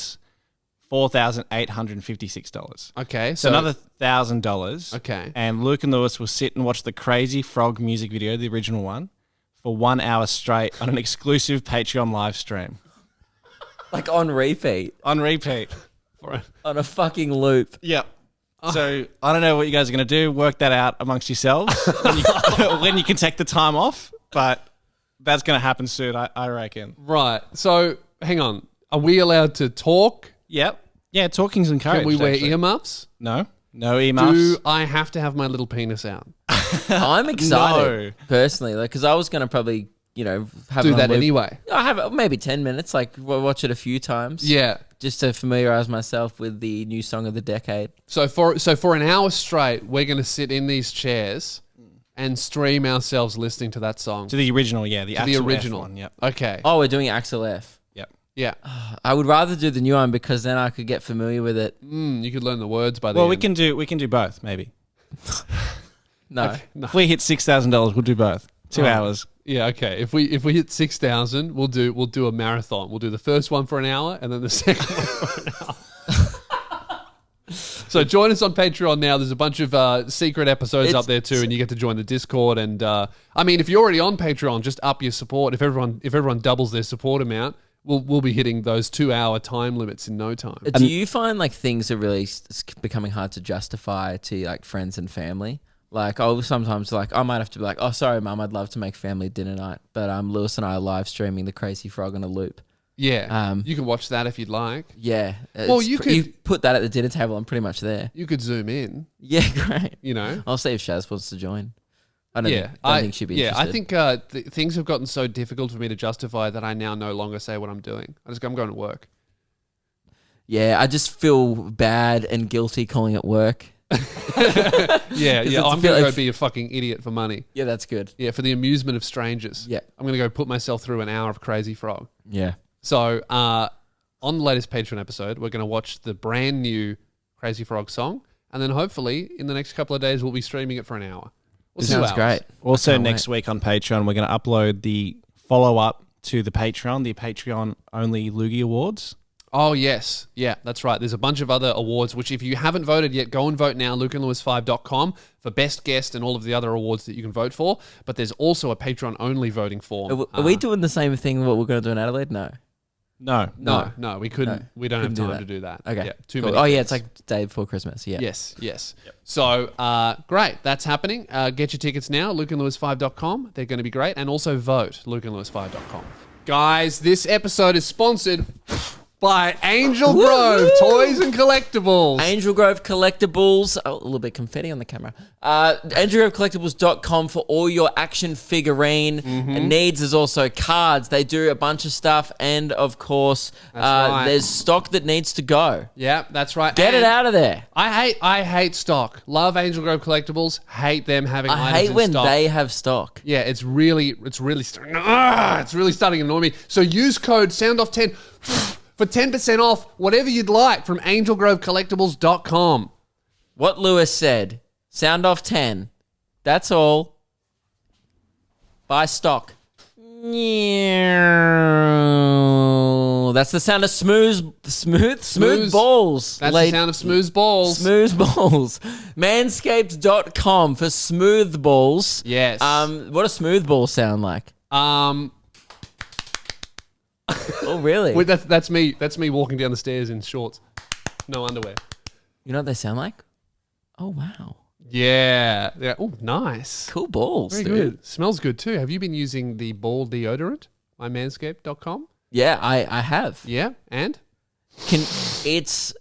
Speaker 5: $4,856.
Speaker 1: Okay.
Speaker 5: So another $1,000.
Speaker 1: Okay.
Speaker 5: And Luke and Lewis will sit and watch the Crazy Frog music video, the original one, for 1 hour straight on an exclusive Patreon live stream.
Speaker 2: Like on repeat.
Speaker 5: On repeat.
Speaker 2: On a fucking loop.
Speaker 5: Yep. So I don't know what you guys are going to do. Work that out amongst yourselves when you can take the time off. But that's going to happen soon, I reckon.
Speaker 1: Right. So hang on. Are we allowed to talk?
Speaker 5: Yep. Yeah, talking's encouraged.
Speaker 1: Can we wear
Speaker 5: actually.
Speaker 1: earmuffs?
Speaker 5: No. No earmuffs.
Speaker 1: Do I have to have my little penis out?
Speaker 2: I'm excited, personally, because I was going to probably, have
Speaker 1: Do
Speaker 2: it on
Speaker 1: that
Speaker 2: loop.
Speaker 1: anyway.
Speaker 2: I have maybe 10 minutes, watch it a few times.
Speaker 1: Yeah.
Speaker 2: Just to familiarize myself with the new song of the decade.
Speaker 1: So for an hour straight, we're going to sit in these chairs and stream ourselves listening to that song.
Speaker 5: To the original, yeah. The
Speaker 1: original
Speaker 5: one, yep.
Speaker 1: Okay.
Speaker 2: Oh, we're doing Axel F.
Speaker 5: Yep.
Speaker 1: Yeah.
Speaker 2: I would rather do the new one because then I could get familiar with it.
Speaker 1: You could learn the words by the
Speaker 5: Well,
Speaker 1: end.
Speaker 5: we can do both, maybe.
Speaker 2: No.
Speaker 5: If we hit $6,000, we'll do both. 2 hours.
Speaker 1: Yeah, okay. If we hit 6,000, we'll do a marathon. We'll do the first one for an hour and then the second one for an hour. So join us on Patreon now. There's a bunch of secret episodes up there too, and you get to join the Discord. And I mean, if you're already on Patreon, just up your support. If everyone doubles their support amount, we'll be hitting those 2 hour time limits in no time.
Speaker 2: Do you find things are really becoming hard to justify to friends and family? Sometimes I might have to be like, oh, sorry, Mum, I'd love to make family dinner night, but Lewis and I are live streaming the Crazy Frog on a loop.
Speaker 1: Yeah, you can watch that if you'd like.
Speaker 2: Yeah.
Speaker 1: Well, you
Speaker 2: put that at the dinner table. I'm pretty much there.
Speaker 1: You could zoom in.
Speaker 2: Yeah, great.
Speaker 1: I'll
Speaker 2: see if Shaz wants to join. I don't think she'd be
Speaker 1: interested.
Speaker 2: interested.
Speaker 1: I think things have gotten so difficult for me to justify that I now no longer say what I'm doing. I'm going to work.
Speaker 2: Yeah, I just feel bad and guilty calling it work.
Speaker 1: Yeah. I'm going to go be a fucking idiot for money.
Speaker 2: Yeah, that's good.
Speaker 1: Yeah, for the amusement of strangers.
Speaker 2: Yeah.
Speaker 1: I'm going to go put myself through an hour of Crazy Frog.
Speaker 2: Yeah.
Speaker 1: So on the latest Patreon episode, we're going to watch the brand new Crazy Frog song. And then hopefully in the next couple of days, we'll be streaming it for an hour. Or
Speaker 2: This
Speaker 1: 2
Speaker 2: sounds
Speaker 1: hours.
Speaker 2: great.
Speaker 5: Also, next week on Patreon, we're going to upload the follow-up to the Patreon-only Loogie Awards.
Speaker 1: Oh, yes. Yeah, that's right. There's a bunch of other awards, which if you haven't voted yet, go and vote now, lukeandlewis5.com for best guest and all of the other awards that you can vote for. But there's also a Patreon-only voting form.
Speaker 2: Are we doing the same thing what we're going to do in Adelaide? No.
Speaker 5: No.
Speaker 1: We couldn't.
Speaker 2: No,
Speaker 1: we don't have
Speaker 2: couldn't do
Speaker 1: time
Speaker 2: that.
Speaker 1: to do that.
Speaker 2: Okay.
Speaker 1: Yeah, too
Speaker 2: Cool.
Speaker 1: many.
Speaker 2: Oh, yeah,
Speaker 1: things.
Speaker 2: it's day before Christmas. Yeah.
Speaker 1: Yes. Yep. So, great. That's happening. Get your tickets now, lukeandlewis5.com. They're going to be great. And also vote, lukeandlewis5.com. Guys, this episode is sponsored by Angel Grove Toys and Collectibles.
Speaker 2: Angel Grove Collectibles. Oh, a little bit confetti on the camera. AngelGroveCollectibles.com for all your action figurine needs. There's also cards. They do a bunch of stuff. And, of course,
Speaker 1: right.
Speaker 2: there's stock that needs to go.
Speaker 1: Yeah, that's right.
Speaker 2: Get it out of there.
Speaker 1: I hate stock. Love Angel Grove Collectibles. Hate them having
Speaker 2: I
Speaker 1: items
Speaker 2: hate
Speaker 1: in
Speaker 2: when
Speaker 1: stock.
Speaker 2: they have stock.
Speaker 1: Yeah, it's really starting to annoy me. So use code SOUNDOFF10 for 10% off whatever you'd like from angelgrovecollectibles.com.
Speaker 2: What Lewis said. Sound off 10. That's all. Buy stock. That's the sound of smooth balls.
Speaker 1: That's the sound of smooth balls.
Speaker 2: Smooth balls. Manscaped.com for smooth balls.
Speaker 1: Yes.
Speaker 2: What do smooth balls sound like? Oh, really?
Speaker 1: Wait, that's me. That's me walking down the stairs in shorts, no underwear.
Speaker 2: You know what they sound like? Oh, wow.
Speaker 1: Yeah. Yeah. Oh, nice.
Speaker 2: Cool balls,
Speaker 1: Very
Speaker 2: dude.
Speaker 1: good. Smells good too. Have you been using the ball deodorant by manscaped.com?
Speaker 2: Yeah, I have.
Speaker 1: Yeah. And?
Speaker 2: It's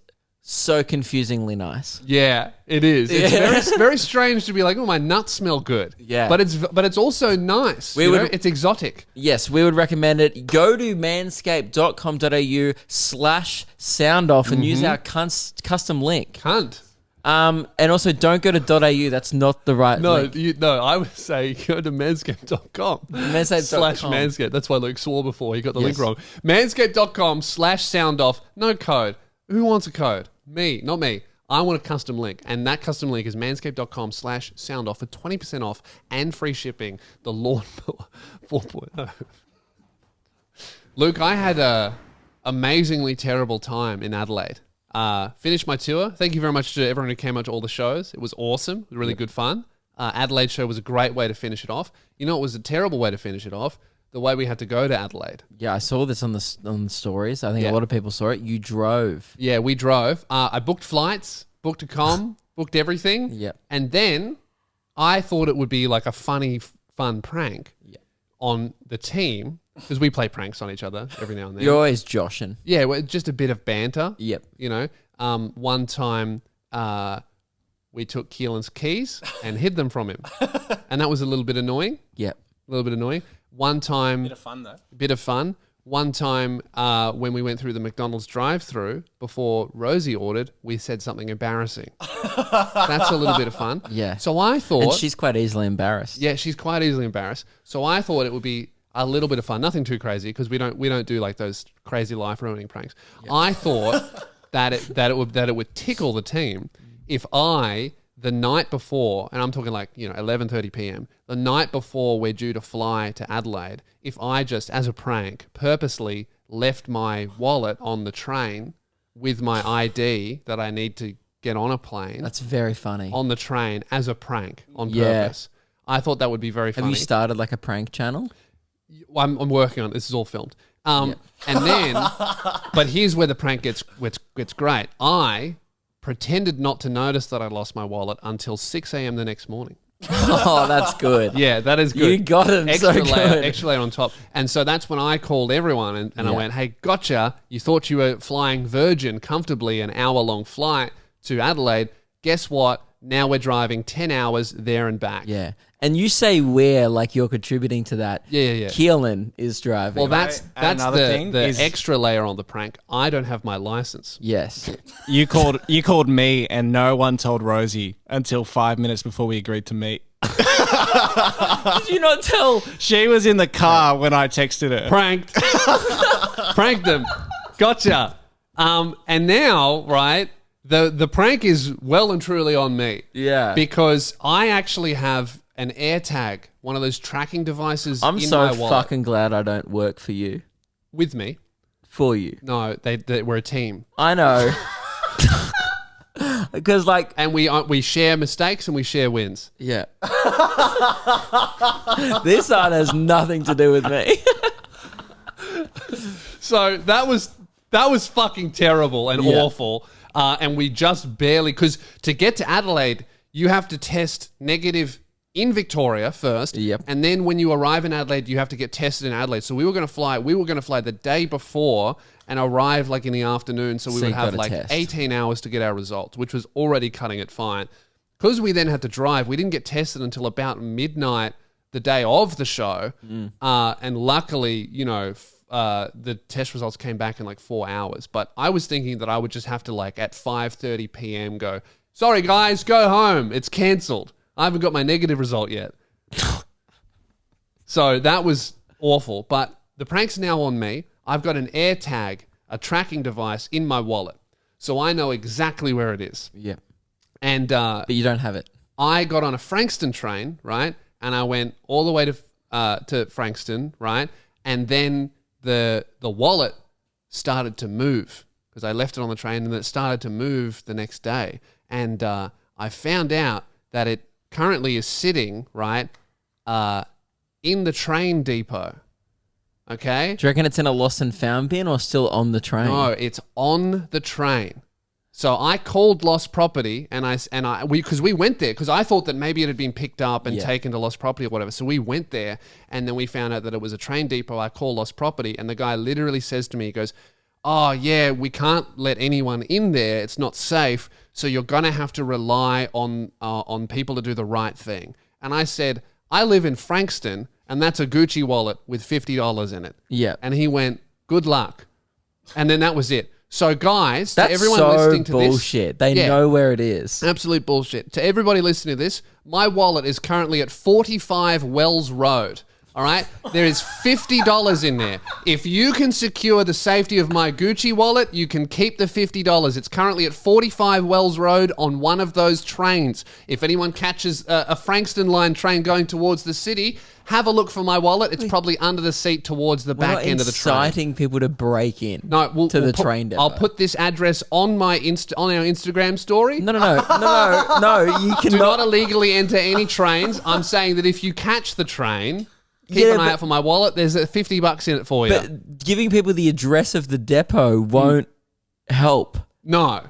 Speaker 2: so confusingly nice.
Speaker 1: Yeah, it is. It's
Speaker 2: Yeah.
Speaker 1: very strange to be like, oh, my nuts smell good.
Speaker 2: Yeah.
Speaker 1: But it's also nice. It's exotic.
Speaker 2: Yes, we would recommend it. Go to manscaped.com.au/soundoff and use our custom link.
Speaker 1: Cunt.
Speaker 2: And also don't go to .au. That's not the right link.
Speaker 1: I would say go to manscaped.com
Speaker 2: Manscaped.com.
Speaker 1: /manscaped. That's why Luke swore before. He got the link
Speaker 2: Yes.
Speaker 1: wrong. Manscaped.com/soundoff. No code. Who wants a code? Me, not me. I want a custom link. And that custom link is manscaped.com/soundoff for 20% off and free shipping. The Lawnmower 4.0. Luke, I had a amazingly terrible time in Adelaide. Finished my tour. Thank you very much to everyone who came out to all the shows. It was awesome. It was really good fun. Adelaide show was a great way to finish it off. You know, it was a terrible way to finish it off. The way we had to go to Adelaide.
Speaker 2: Yeah, I saw this on the stories. I think a lot of people saw it. You drove.
Speaker 1: Yeah, we drove. I booked flights, booked a booked everything.
Speaker 2: Yep.
Speaker 1: And then I thought it would be like a fun prank on the team, because we play pranks on each other every now and then.
Speaker 2: You're always joshing.
Speaker 1: Yeah, well, just a bit of banter.
Speaker 2: Yep.
Speaker 1: You know, one time we took Keelan's keys and hid them from him. And that was a little bit annoying.
Speaker 2: Yep.
Speaker 1: A little bit annoying. One time...
Speaker 5: Bit of fun, though.
Speaker 1: Bit of fun. One time when we went through the McDonald's drive-thru before Rosie ordered, we said something embarrassing. That's a little bit of fun.
Speaker 2: Yeah.
Speaker 1: So I thought...
Speaker 2: And she's quite easily embarrassed.
Speaker 1: Yeah, she's quite easily embarrassed. So I thought it would be a little bit of fun. Nothing too crazy, because we don't do like those crazy life-ruining pranks. Yep. I thought that it would tickle the team if I... The night before, and I'm talking like, 11:30 p.m., the night before we're due to fly to Adelaide, if I just, as a prank, purposely left my wallet on the train with my ID that I need to get on a plane.
Speaker 2: That's very funny.
Speaker 1: On the train as a prank on purpose. I thought that would be very funny.
Speaker 2: Have you started like a prank channel?
Speaker 1: I'm working on it. This is all filmed. And then, but here's where the prank gets great. I pretended not to notice that I lost my wallet until 6 a.m. the next morning.
Speaker 2: Oh, that's good.
Speaker 1: Yeah, that is good.
Speaker 2: You got him.
Speaker 1: Extra
Speaker 2: so
Speaker 1: layer,
Speaker 2: good.
Speaker 1: extra layer on top. And so that's when I called everyone and I went, hey, gotcha. You thought you were flying Virgin comfortably an hour-long flight to Adelaide. Guess what? Now we're driving 10 hours there and back.
Speaker 2: Yeah. And you say we're like you're contributing to that.
Speaker 1: Yeah.
Speaker 2: Keelan is driving.
Speaker 1: Well, that's
Speaker 5: another thing
Speaker 1: the
Speaker 5: is-
Speaker 1: extra layer on the prank. I don't have my license.
Speaker 2: Yes.
Speaker 5: You called me, and no one told Rosie until 5 minutes before we agreed to meet.
Speaker 2: Did you not tell?
Speaker 5: She was in the car when I texted her.
Speaker 1: Pranked. Pranked them. Gotcha. And now, right, the prank is well and truly on me.
Speaker 2: Yeah.
Speaker 1: Because I actually have an AirTag, one of those tracking devices
Speaker 2: I'm
Speaker 1: in
Speaker 2: so
Speaker 1: my wallet.
Speaker 2: fucking glad I don't work for you.
Speaker 1: With me.
Speaker 2: For you.
Speaker 1: No, we're a team.
Speaker 2: I know. Because like...
Speaker 1: And we share mistakes and we share wins.
Speaker 2: Yeah. This side has nothing to do with me.
Speaker 1: So that was fucking terrible and awful. And we just barely... Because to get to Adelaide, you have to test negative in Victoria first.
Speaker 2: Yep.
Speaker 1: And then when you arrive in Adelaide, you have to get tested in Adelaide. So we were going to fly the day before and arrive like in the afternoon. So we would
Speaker 2: you've
Speaker 1: have
Speaker 2: got a
Speaker 1: like
Speaker 2: test.
Speaker 1: 18 hours to get our results, which was already cutting it fine. Because we then had to drive, we didn't get tested until about midnight the day of the show. And luckily, the test results came back in like 4 hours. But I was thinking that I would just have to like at 5:30 p.m. go, sorry guys, go home. It's cancelled. I haven't got my negative result yet. So that was awful. But the prank's now on me. I've got an AirTag, a tracking device in my wallet. So I know exactly where it is.
Speaker 2: Yeah.
Speaker 1: And
Speaker 2: But you don't have it.
Speaker 1: I got on a Frankston train, right? And I went all the way to Frankston, right? And then the wallet started to move because I left it on the train and it started to move the next day. And I found out that it currently is sitting, right, in the train depot. Okay?
Speaker 2: Do you reckon it's in a lost and found bin or still on the train?
Speaker 1: No, it's on the train. So I called Lost Property and because we went there because I thought that maybe it had been picked up and taken to Lost Property or whatever. So we went there and then we found out that it was a train depot. I called Lost Property and the guy literally says to me, he goes, oh yeah, we can't let anyone in there. It's not safe. So you're going to have to rely on people to do the right thing. And I said, I live in Frankston and that's a Gucci wallet with $50 in it.
Speaker 2: Yeah.
Speaker 1: And he went, good luck. And then that was it. So guys,
Speaker 2: That's
Speaker 1: to everyone
Speaker 2: so
Speaker 1: listening to
Speaker 2: bullshit. They
Speaker 1: Yeah.
Speaker 2: know where it is.
Speaker 1: Absolute bullshit. To everybody listening to this, my wallet is currently at 45 Wells Road. All right? There is $50 in there. If you can secure the safety of my Gucci wallet, you can keep the $50. It's currently at 45 Wells Road on one of those trains. If anyone catches a Frankston line train going towards the city, have a look for my wallet. It's probably under the seat towards the back end of the train.
Speaker 2: Inciting people to break in
Speaker 1: No,
Speaker 2: to the train depot.
Speaker 1: I'll put this address on my on our Instagram story.
Speaker 2: No. You
Speaker 1: Do
Speaker 2: cannot.
Speaker 1: not illegally enter any trains. I'm saying that if you catch the train, keep an eye out for my wallet. There's $50 in it for you.
Speaker 2: But giving people the address of the depot won't help.
Speaker 1: No,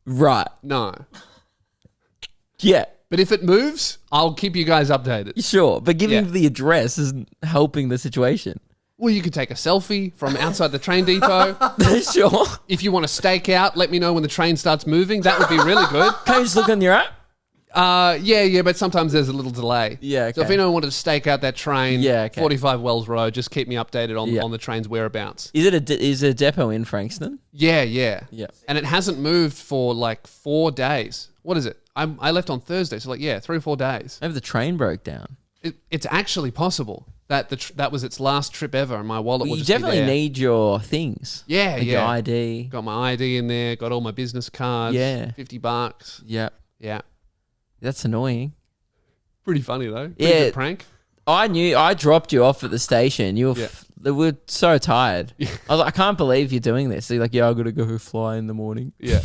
Speaker 2: Right.
Speaker 1: no.
Speaker 2: Yeah.
Speaker 1: But if it moves, I'll keep you guys updated.
Speaker 2: Sure. But giving
Speaker 1: Yeah.
Speaker 2: the address isn't helping the situation.
Speaker 1: Well, you could take a selfie from outside the train depot.
Speaker 2: Sure.
Speaker 1: If you want to stake out, let me know when the train starts moving. That would be really good.
Speaker 2: Can't you just look on your app?
Speaker 1: Yeah, but sometimes there's a little delay.
Speaker 2: Yeah,
Speaker 1: So if
Speaker 2: okay.
Speaker 1: anyone wanted to stake out that train,
Speaker 2: Yeah, okay.
Speaker 1: 45 Wells Road, just keep me updated
Speaker 2: Yeah.
Speaker 1: on the train's whereabouts.
Speaker 2: Is it a depot in Frankston?
Speaker 1: Yeah.
Speaker 2: Yeah.
Speaker 1: And it hasn't moved for like 4 days. What is it? I left on Thursday, so 3 or 4 days.
Speaker 2: Maybe the train broke down.
Speaker 1: It's actually possible that that was its last trip ever, and my wallet will
Speaker 2: You
Speaker 1: just be
Speaker 2: definitely
Speaker 1: there.
Speaker 2: need your things.
Speaker 1: Yeah,
Speaker 2: Like
Speaker 1: yeah.
Speaker 2: your ID.
Speaker 1: Got my ID in there. Got all my business cards.
Speaker 2: Yeah.
Speaker 1: $50.
Speaker 2: Yeah.
Speaker 1: Yeah.
Speaker 2: That's annoying.
Speaker 1: Pretty funny though. Pretty
Speaker 2: Yeah.
Speaker 1: good prank.
Speaker 2: I dropped you off at the station. You were they were so tired. I was like, I can't believe you're doing this. So you're like, yeah, I got to go fly in the morning.
Speaker 1: Yeah.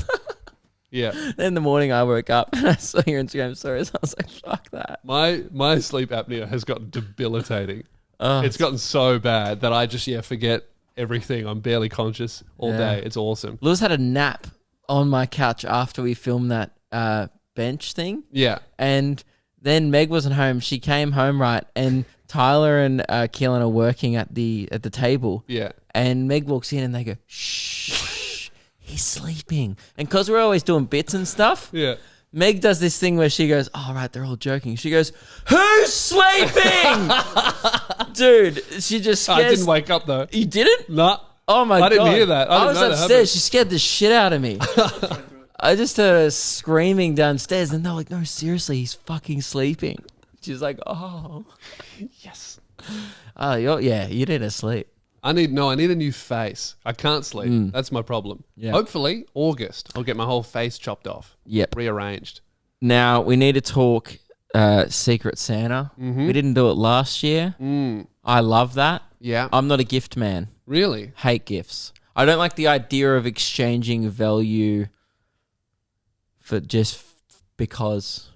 Speaker 1: Yeah.
Speaker 2: Then in the morning, I woke up and I saw your Instagram stories. I was like, fuck that.
Speaker 1: My sleep apnea has gotten debilitating.
Speaker 2: Oh,
Speaker 1: It's gotten so bad that I just forget everything. I'm barely conscious all
Speaker 2: Yeah.
Speaker 1: day. It's awesome.
Speaker 2: Lewis had a nap on my couch after we filmed that bench thing.
Speaker 1: Yeah.
Speaker 2: And then Meg wasn't home. She came home, right? And Tyler and Keelan are working at the table.
Speaker 1: Yeah.
Speaker 2: And Meg walks in and they go, shh, he's sleeping. And because we're always doing bits and stuff,
Speaker 1: Yeah.
Speaker 2: Meg does this thing where she goes, oh, right, they're all joking. She goes, who's sleeping? Dude, she just scares.
Speaker 1: I didn't wake up though.
Speaker 2: You didn't?
Speaker 1: Nah.
Speaker 2: Oh, my God.
Speaker 1: I didn't hear that. I didn't
Speaker 2: was
Speaker 1: know that
Speaker 2: upstairs.
Speaker 1: happened.
Speaker 2: She scared the shit out of me. I just heard her screaming downstairs. And they're like, no, seriously, he's fucking sleeping. She's like, oh.
Speaker 1: Yes.
Speaker 2: Oh, you need to sleep.
Speaker 1: I need a new face. I can't sleep. That's my problem.
Speaker 2: Yeah.
Speaker 1: Hopefully August I'll get my whole face chopped off.
Speaker 2: Yep.
Speaker 1: Rearranged.
Speaker 2: Now, we need to talk Secret Santa. We didn't do it last year. I love that.
Speaker 1: Yeah.
Speaker 2: I'm not a gift man.
Speaker 1: Really?
Speaker 2: Hate gifts. I don't like the idea of exchanging value for just because.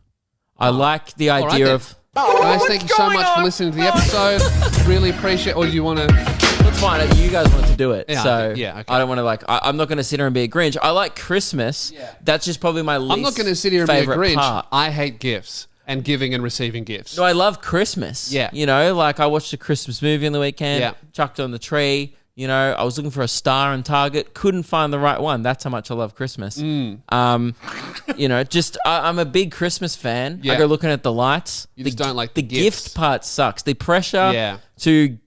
Speaker 2: I like the
Speaker 1: right
Speaker 2: idea
Speaker 1: then.
Speaker 2: of...
Speaker 1: Guys, thank you so much for listening to the episode. Really appreciate. Or do you want to?
Speaker 2: That's fine. You guys wanted to do it.
Speaker 1: Yeah,
Speaker 2: So
Speaker 1: okay, yeah, okay.
Speaker 2: I don't want to I'm not going to sit here and be a Grinch. I like Christmas.
Speaker 1: Yeah.
Speaker 2: That's just probably my least
Speaker 1: I'm not going to sit here and be a
Speaker 2: favorite
Speaker 1: Grinch.
Speaker 2: part.
Speaker 1: I hate gifts. and giving and receiving gifts.
Speaker 2: No, I love Christmas.
Speaker 1: Yeah.
Speaker 2: You know, like I watched a Christmas movie on the weekend,
Speaker 1: Yeah.
Speaker 2: chucked it on the tree. You know, I was looking for a star in Target, couldn't find the right one. That's how much I love Christmas. You know, just I'm a big Christmas fan.
Speaker 1: Yeah.
Speaker 2: I go looking at the lights.
Speaker 1: You just don't like
Speaker 2: the
Speaker 1: the gifts.
Speaker 2: gift part sucks. The pressure
Speaker 1: Yeah.
Speaker 2: to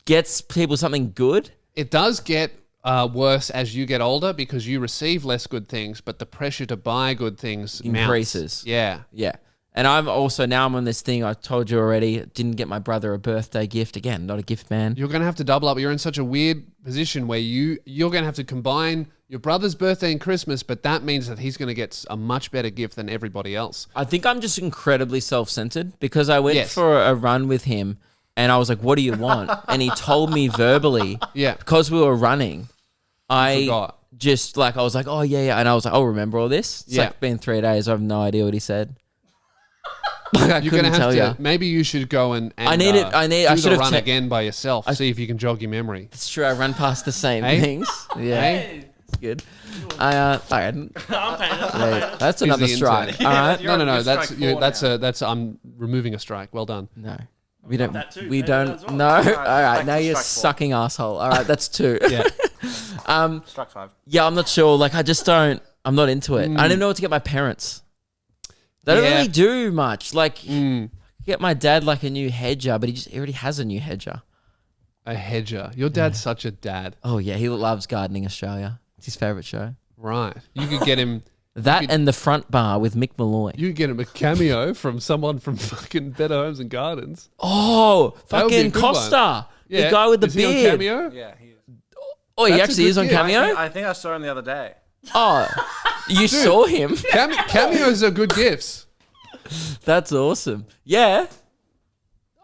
Speaker 2: get people something good.
Speaker 1: It does get worse as you get older because you receive less good things, but the pressure to buy good things
Speaker 2: Increases.
Speaker 1: mounts. Yeah.
Speaker 2: Yeah. And I'm also, now I'm on this thing, I told you already, didn't get my brother a birthday gift. Again, not a gift man.
Speaker 1: You're going to have to double up. You're in such a weird position where you're going to have to combine your brother's birthday and Christmas, but that means that he's going to get a much better gift than everybody else.
Speaker 2: I think I'm just incredibly self-centered because I went
Speaker 1: Yes.
Speaker 2: for a run with him and I was like, what do you want? And he told me verbally,
Speaker 1: Yeah.
Speaker 2: because we were running, I
Speaker 1: forgot.
Speaker 2: just like, I was like, oh yeah. And I was like, oh, remember all this? It's
Speaker 1: Yeah.
Speaker 2: like been 3 days. I have no idea what he said. Like I
Speaker 1: You're
Speaker 2: couldn't
Speaker 1: going to
Speaker 2: tell
Speaker 1: have to.
Speaker 2: you.
Speaker 1: Maybe you should go and
Speaker 2: I need it. I
Speaker 1: do
Speaker 2: should
Speaker 1: the
Speaker 2: have
Speaker 1: run again by yourself. See if you can jog your memory.
Speaker 2: It's true. I run past the same
Speaker 1: Hey?
Speaker 2: things. Yeah,
Speaker 1: Hey?
Speaker 2: it's good. I
Speaker 3: I'm paying it.
Speaker 2: that's another
Speaker 1: the
Speaker 2: strike.
Speaker 1: intern.
Speaker 2: All right.
Speaker 1: No.
Speaker 3: You're
Speaker 1: That's
Speaker 3: strike 4
Speaker 1: that's I'm removing a strike. Well done.
Speaker 2: No. We don't.
Speaker 3: that too.
Speaker 2: We
Speaker 3: Maybe
Speaker 2: don't.
Speaker 3: that's well.
Speaker 2: No. All right.
Speaker 5: back
Speaker 2: Now
Speaker 5: to
Speaker 2: you're
Speaker 5: strike 4.
Speaker 2: sucking asshole. All right. That's 2.
Speaker 1: Yeah.
Speaker 5: Strike 5.
Speaker 2: Yeah. I'm not sure. Like I just don't. I'm not into it. I don't even know what to get my parents. They don't
Speaker 1: Yeah.
Speaker 2: really do much. Like get my dad like a new hedger, but he already has a new hedger.
Speaker 1: A hedger. Your dad's such a dad.
Speaker 2: Oh yeah, he loves Gardening Australia. It's his favorite show.
Speaker 1: Right. You could get him.
Speaker 2: That and the Front Bar with Mick Malloy.
Speaker 1: You could get him a cameo from someone from fucking Better Homes and Gardens.
Speaker 2: Oh,
Speaker 1: That would be a
Speaker 2: fucking
Speaker 1: good
Speaker 2: Costa.
Speaker 1: Yeah.
Speaker 2: The guy with the
Speaker 1: Is he on
Speaker 2: beard.
Speaker 1: cameo?
Speaker 5: Yeah, he is.
Speaker 2: Oh, he
Speaker 1: That's a
Speaker 2: actually
Speaker 1: good
Speaker 2: is on
Speaker 1: gig.
Speaker 2: cameo?
Speaker 5: I think I saw him the other day.
Speaker 2: Oh, you saw him?
Speaker 1: Cameos are good gifts.
Speaker 2: That's awesome. Yeah.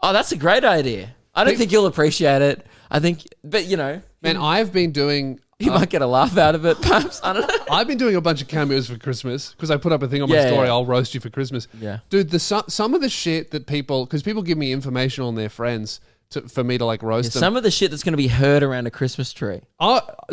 Speaker 2: Oh, that's a great idea. I don't think you'll appreciate it. I think, but you know,
Speaker 1: Man, I've been doing.
Speaker 2: you might get a laugh out of it, perhaps. I don't know.
Speaker 1: I've been doing a bunch of cameos for Christmas because I put up a thing on my
Speaker 2: Yeah,
Speaker 1: story.
Speaker 2: yeah.
Speaker 1: I'll roast you for Christmas.
Speaker 2: Yeah.
Speaker 1: Dude, some of the shit that people, because people give me information on their friends for me to like roast them.
Speaker 2: Some of the shit that's going to be heard around a Christmas tree.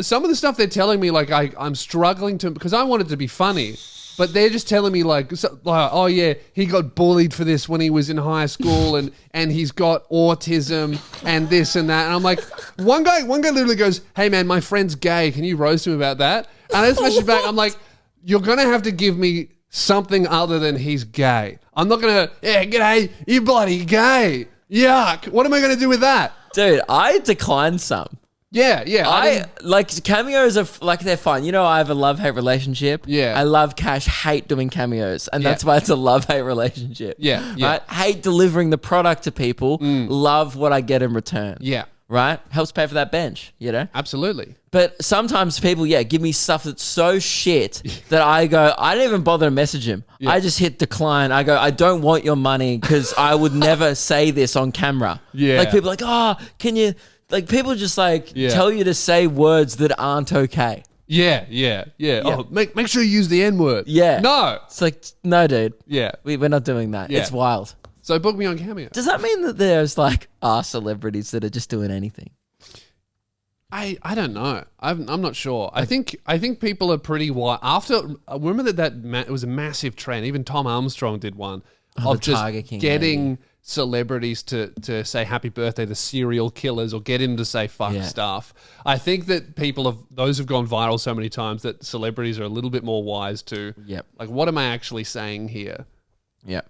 Speaker 1: Some of the stuff they're telling me, like I'm struggling to, because I want it to be funny, but they're just telling me like, oh yeah, he got bullied for this when he was in high school, and he's got autism and this and that, and I'm like, one guy literally goes, hey man, my friend's gay, can you roast him about that? And I just message back, I'm like, you're gonna have to give me something other than he's gay. I'm not gonna, yeah, g'day, you bloody gay. Yuck. What am I gonna do with that?
Speaker 2: Dude, I declined some.
Speaker 1: Yeah.
Speaker 2: I like cameos are like they're fun. You know, I have a love-hate relationship.
Speaker 1: Yeah.
Speaker 2: I love Cash, hate doing cameos, and that's why it's a love-hate relationship.
Speaker 1: Yeah.
Speaker 2: Right? Hate delivering the product to people. Love what I get in return.
Speaker 1: Yeah.
Speaker 2: Right? Helps pay for that bench, you know?
Speaker 1: Absolutely.
Speaker 2: But sometimes people, give me stuff that's so shit that I go, I don't even bother to message him.
Speaker 1: Yeah.
Speaker 2: I just hit decline. I go, I don't want your money because I would never say this on camera.
Speaker 1: Yeah.
Speaker 2: Like people are like, oh, can you, like people just like
Speaker 1: Yeah.
Speaker 2: tell you to say words that aren't okay.
Speaker 1: Yeah. Oh, make sure you use the N word.
Speaker 2: Yeah.
Speaker 1: No.
Speaker 2: It's like, no, dude.
Speaker 1: Yeah.
Speaker 2: We're not doing that.
Speaker 1: Yeah.
Speaker 2: It's wild.
Speaker 1: So book me on Cameo.
Speaker 2: Does that mean that there's like celebrities that are just doing anything?
Speaker 1: I don't know. I'm not sure. I think people are pretty wide. After I remember it was a massive trend. Even Tom Armstrong did one of
Speaker 2: the
Speaker 1: just
Speaker 2: Tiger King
Speaker 1: getting celebrities to say happy birthday to serial killers or get him to say fuck stuff. I think that those have gone viral so many times that celebrities are a little bit more wise to like, what am I actually saying here?
Speaker 2: Yeah.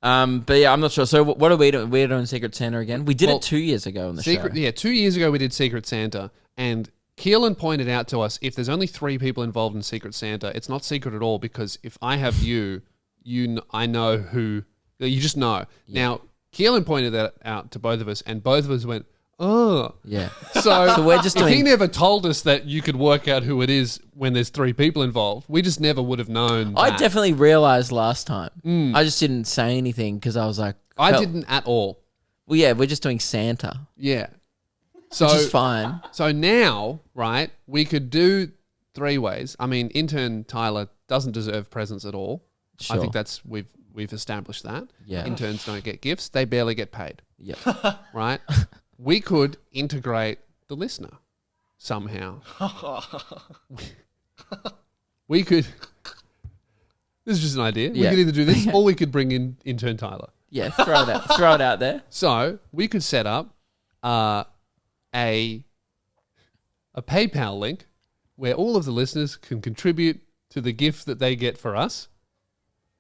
Speaker 2: But yeah, I'm not sure. So what are we doing? We're doing Secret Santa again. We did
Speaker 1: Well,
Speaker 2: it 2 years ago on the show.
Speaker 1: Yeah, 2 years ago we did Secret Santa, and Keelan pointed out to us, if there's only 3 people involved in Secret Santa, it's not secret at all, because if I have I know who, you just know. Yeah. Now, Keelan pointed that out to both of us, and both of us went, oh.
Speaker 2: Yeah.
Speaker 1: So
Speaker 2: we're just
Speaker 1: if he
Speaker 2: doing...
Speaker 1: never told us that you could work out who it is when there's 3 people involved, we just never would have known
Speaker 2: I
Speaker 1: that.
Speaker 2: definitely realized last time. I just didn't say anything because I was like...
Speaker 1: I didn't at all.
Speaker 2: Well, yeah, we're just doing Santa,
Speaker 1: Yeah. So,
Speaker 2: which is fine.
Speaker 1: So now, right, we could do 3 ways. I mean, intern Tyler doesn't deserve presents at all.
Speaker 2: Sure.
Speaker 1: I think we've established that.
Speaker 2: Yeah.
Speaker 1: Interns don't get gifts. They barely get paid.
Speaker 2: Yeah.
Speaker 1: Right? We could integrate the listener somehow. we could This is just an idea. We
Speaker 2: Yeah.
Speaker 1: could either do this or we could bring in intern Tyler.
Speaker 2: Yeah, throw it out there.
Speaker 1: So we could set up a PayPal link where all of the listeners can contribute to the gift that they get for us,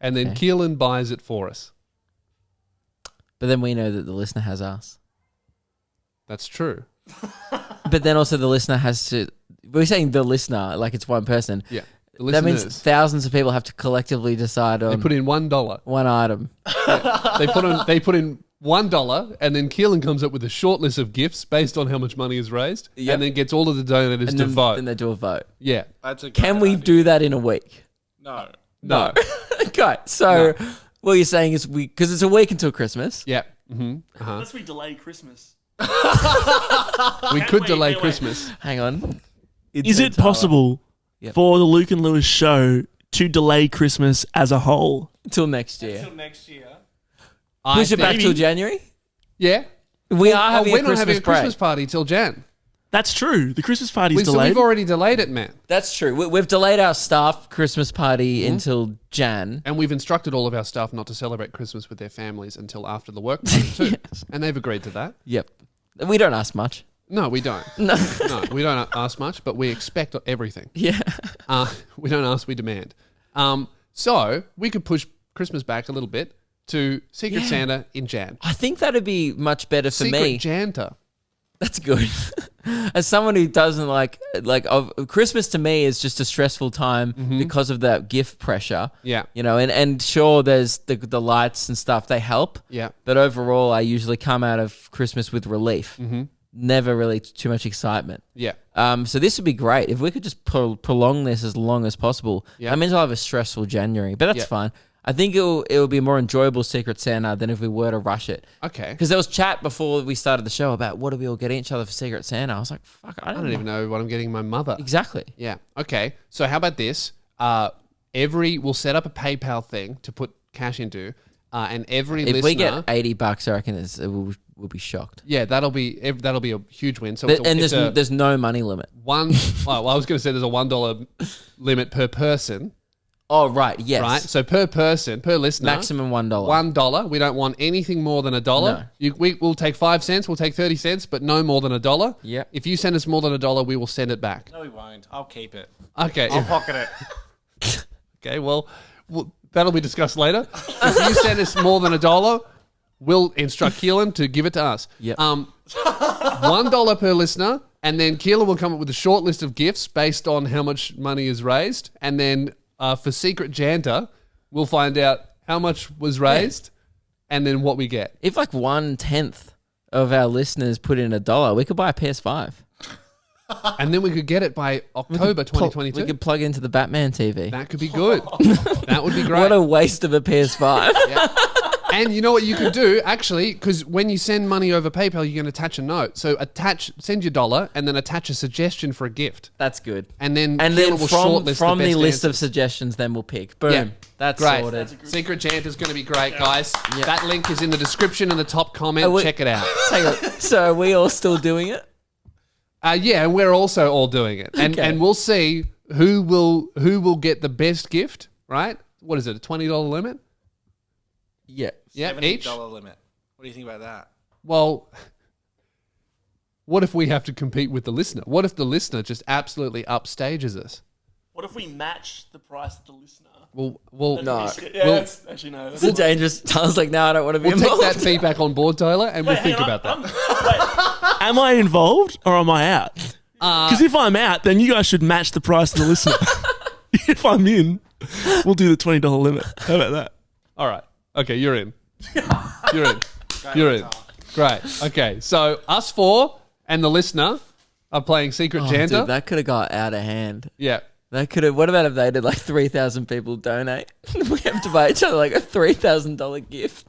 Speaker 1: and then Keelan buys it for us.
Speaker 2: But then we know that the listener has us.
Speaker 1: That's true.
Speaker 2: But then also the listener has to... We're saying the listener, like it's one person.
Speaker 1: Yeah. The
Speaker 2: That
Speaker 1: listeners,
Speaker 2: means thousands of people have to collectively decide on
Speaker 1: they put in $1.
Speaker 2: one item.
Speaker 1: They put in $1, and then Keelan comes up with a short list of gifts based on how much money is raised,
Speaker 2: Yep.
Speaker 1: and then gets all of the donors
Speaker 2: And
Speaker 1: to
Speaker 2: then,
Speaker 1: vote.
Speaker 2: then they do a vote.
Speaker 1: Yeah.
Speaker 5: That's a
Speaker 2: Can
Speaker 5: great
Speaker 2: we
Speaker 5: idea.
Speaker 2: do that in a week?
Speaker 5: No.
Speaker 1: No.
Speaker 2: Okay, so what you're saying is because it's a week until Christmas.
Speaker 1: Yeah. Mm-hmm.
Speaker 3: Unless we delay Christmas.
Speaker 1: We could
Speaker 3: wait,
Speaker 1: delay
Speaker 3: wait.
Speaker 1: Christmas.
Speaker 2: Hang on.
Speaker 3: Is it possible
Speaker 2: Yep.
Speaker 3: for the Luke and Lewis show to delay Christmas as a whole?
Speaker 2: Until next year.
Speaker 5: Until next year.
Speaker 2: Push it back
Speaker 3: maybe-
Speaker 2: till January?
Speaker 1: Yeah.
Speaker 2: We are having
Speaker 1: we're
Speaker 2: a
Speaker 1: not
Speaker 2: Christmas
Speaker 1: having a
Speaker 2: break.
Speaker 1: Christmas party till Jan.
Speaker 3: That's true. The Christmas party's
Speaker 1: So
Speaker 3: delayed.
Speaker 1: we've already delayed it, man.
Speaker 2: That's true. We've delayed our staff Christmas party
Speaker 1: Mm-hmm.
Speaker 2: until Jan.
Speaker 1: And we've instructed all of our staff not to celebrate Christmas with their families until after the work party too. And they've agreed to that.
Speaker 2: Yep. We don't ask much.
Speaker 1: No, we don't.
Speaker 2: No.
Speaker 1: No, we don't ask much, but we expect everything.
Speaker 2: Yeah.
Speaker 1: We don't ask, we demand. So we could push Christmas back a little bit to Secret Santa in Jan.
Speaker 2: I think that'd be much better for
Speaker 1: Secret
Speaker 2: me.
Speaker 1: Janta.
Speaker 2: That's good. As someone who doesn't like Christmas to me is just a stressful time because of that gift pressure.
Speaker 1: Yeah.
Speaker 2: You know, and sure, there's the lights and stuff, they help.
Speaker 1: Yeah.
Speaker 2: But overall, I usually come out of Christmas with relief. Never really too much excitement.
Speaker 1: Yeah.
Speaker 2: So this would be great if we could just prolong this as long as possible.
Speaker 1: Yeah.
Speaker 2: That means I'll have a stressful January, but that's
Speaker 1: Yeah.
Speaker 2: fine. I think it'll be a more enjoyable Secret Santa than if we were to rush it.
Speaker 1: Okay.
Speaker 2: Because there was chat before we started the show about what do we all get each other for Secret Santa. I was like, fuck, I
Speaker 1: I don't even know what I'm getting my mother.
Speaker 2: Exactly.
Speaker 1: Yeah. Okay. So how about this? We'll set up a PayPal thing to put cash into, and every
Speaker 2: If
Speaker 1: listener.
Speaker 2: we get $80, I reckon we'll be shocked.
Speaker 1: Yeah, that'll be a huge win. So
Speaker 2: And there's no money limit.
Speaker 1: well, I was going to say there's a $1 limit per person,
Speaker 2: Oh, right. Yes.
Speaker 1: right? So per person, per listener,
Speaker 2: Maximum $1.
Speaker 1: $1. We don't want anything more than $1.
Speaker 2: No.
Speaker 1: We'll take 5 cents, we'll take 30 cents, but no more than $1.
Speaker 2: Yep.
Speaker 1: If you send us more than $1, we will send it back.
Speaker 5: No, we won't. I'll keep it.
Speaker 1: Okay.
Speaker 5: I'll pocket it.
Speaker 1: Okay. Well, that'll be discussed later. If you send us more than $1, we'll instruct Keelan to give it to us.
Speaker 2: Yep.
Speaker 1: $1 per listener, and then Keelan will come up with a short list of gifts based on how much money is raised, and then for Secret Janta, we'll find out how much was raised, and then what we get.
Speaker 2: If like 1/10 of our listeners put in $1, we could buy a PS5.
Speaker 1: And then we could get it by October 2022.
Speaker 2: We could plug into the Batman TV.
Speaker 1: That could be good. That would be great.
Speaker 2: What a waste of a PS5.
Speaker 1: And you know what you could do, actually, because when you send money over PayPal, you can attach a note. So send your $1 and then attach a suggestion for a gift.
Speaker 2: That's good.
Speaker 1: And then
Speaker 2: And
Speaker 1: Keelan
Speaker 2: then
Speaker 1: will
Speaker 2: from
Speaker 1: shortlist
Speaker 2: the
Speaker 1: best
Speaker 2: list of
Speaker 1: answers.
Speaker 2: suggestions, then we'll pick. Boom.
Speaker 1: Yeah.
Speaker 2: That's
Speaker 1: Great.
Speaker 2: sorted.
Speaker 1: Secret Janta is going to be great, guys.
Speaker 2: Yeah.
Speaker 1: That link is in the description and the top comment.
Speaker 2: Are we-
Speaker 1: Check it out.
Speaker 2: Hang on. So are we all still doing it?
Speaker 1: Yeah, and we're also all doing it. And
Speaker 2: Okay.
Speaker 1: and we'll see who will get the best gift, right? What is it, a $20 limit?
Speaker 2: Yeah.
Speaker 1: Yeah,
Speaker 5: $70
Speaker 1: each?
Speaker 5: limit. What do you think about that?
Speaker 1: Well, what if we have to compete with the listener? What if the listener just absolutely upstages us?
Speaker 3: What if we match the price of the listener?
Speaker 1: Well,
Speaker 2: No.
Speaker 3: Yeah,
Speaker 1: We'll-
Speaker 3: that's actually no.
Speaker 2: It's a dangerous. I was like, no, I don't want to be
Speaker 1: we'll take
Speaker 2: involved.
Speaker 1: that feedback on board, Tyler, and we'll
Speaker 3: Wait,
Speaker 1: think
Speaker 3: hang on,
Speaker 1: about that.
Speaker 3: Am I involved or am I out? Because if I'm out, then you guys should match the price of the listener. If I'm in, we'll do the $20 limit. How about that?
Speaker 1: All right. Okay, you're in. You're in. You're in. Great. Okay, so us four and the listener are playing Secret Janta.
Speaker 2: Dude, that could have got out of hand.
Speaker 1: Yeah.
Speaker 2: That could have. What about if they did like 3,000 people donate? We have to buy each other like a $3,000 gift.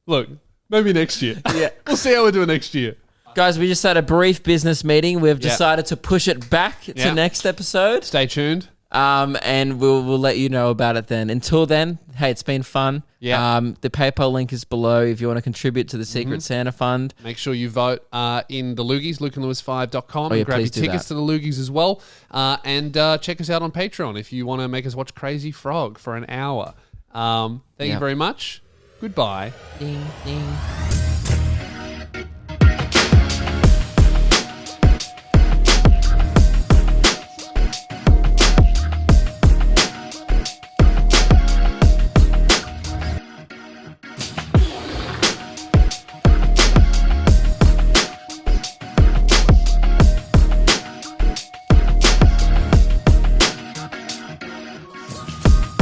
Speaker 1: Look, maybe next year.
Speaker 2: Yeah.
Speaker 1: We'll see how we do next year.
Speaker 2: Guys, we just had a brief business meeting. We've
Speaker 1: Yeah.
Speaker 2: decided to push it back to
Speaker 1: Yeah.
Speaker 2: next episode.
Speaker 1: Stay tuned.
Speaker 2: And we'll let you know about it then. Until then, hey, it's been fun.
Speaker 1: Yeah.
Speaker 2: The PayPal link is below if you want to contribute to the Secret Santa Fund.
Speaker 1: Make sure you vote in the Loogies, lukeandlewis5.com.
Speaker 2: Oh, yeah,
Speaker 1: and grab your
Speaker 2: please do
Speaker 1: tickets
Speaker 2: that.
Speaker 1: to the Loogies as well. And check us out on Patreon if you want to make us watch Crazy Frog for an hour. Thank you very much. Goodbye.
Speaker 2: Ding, ding.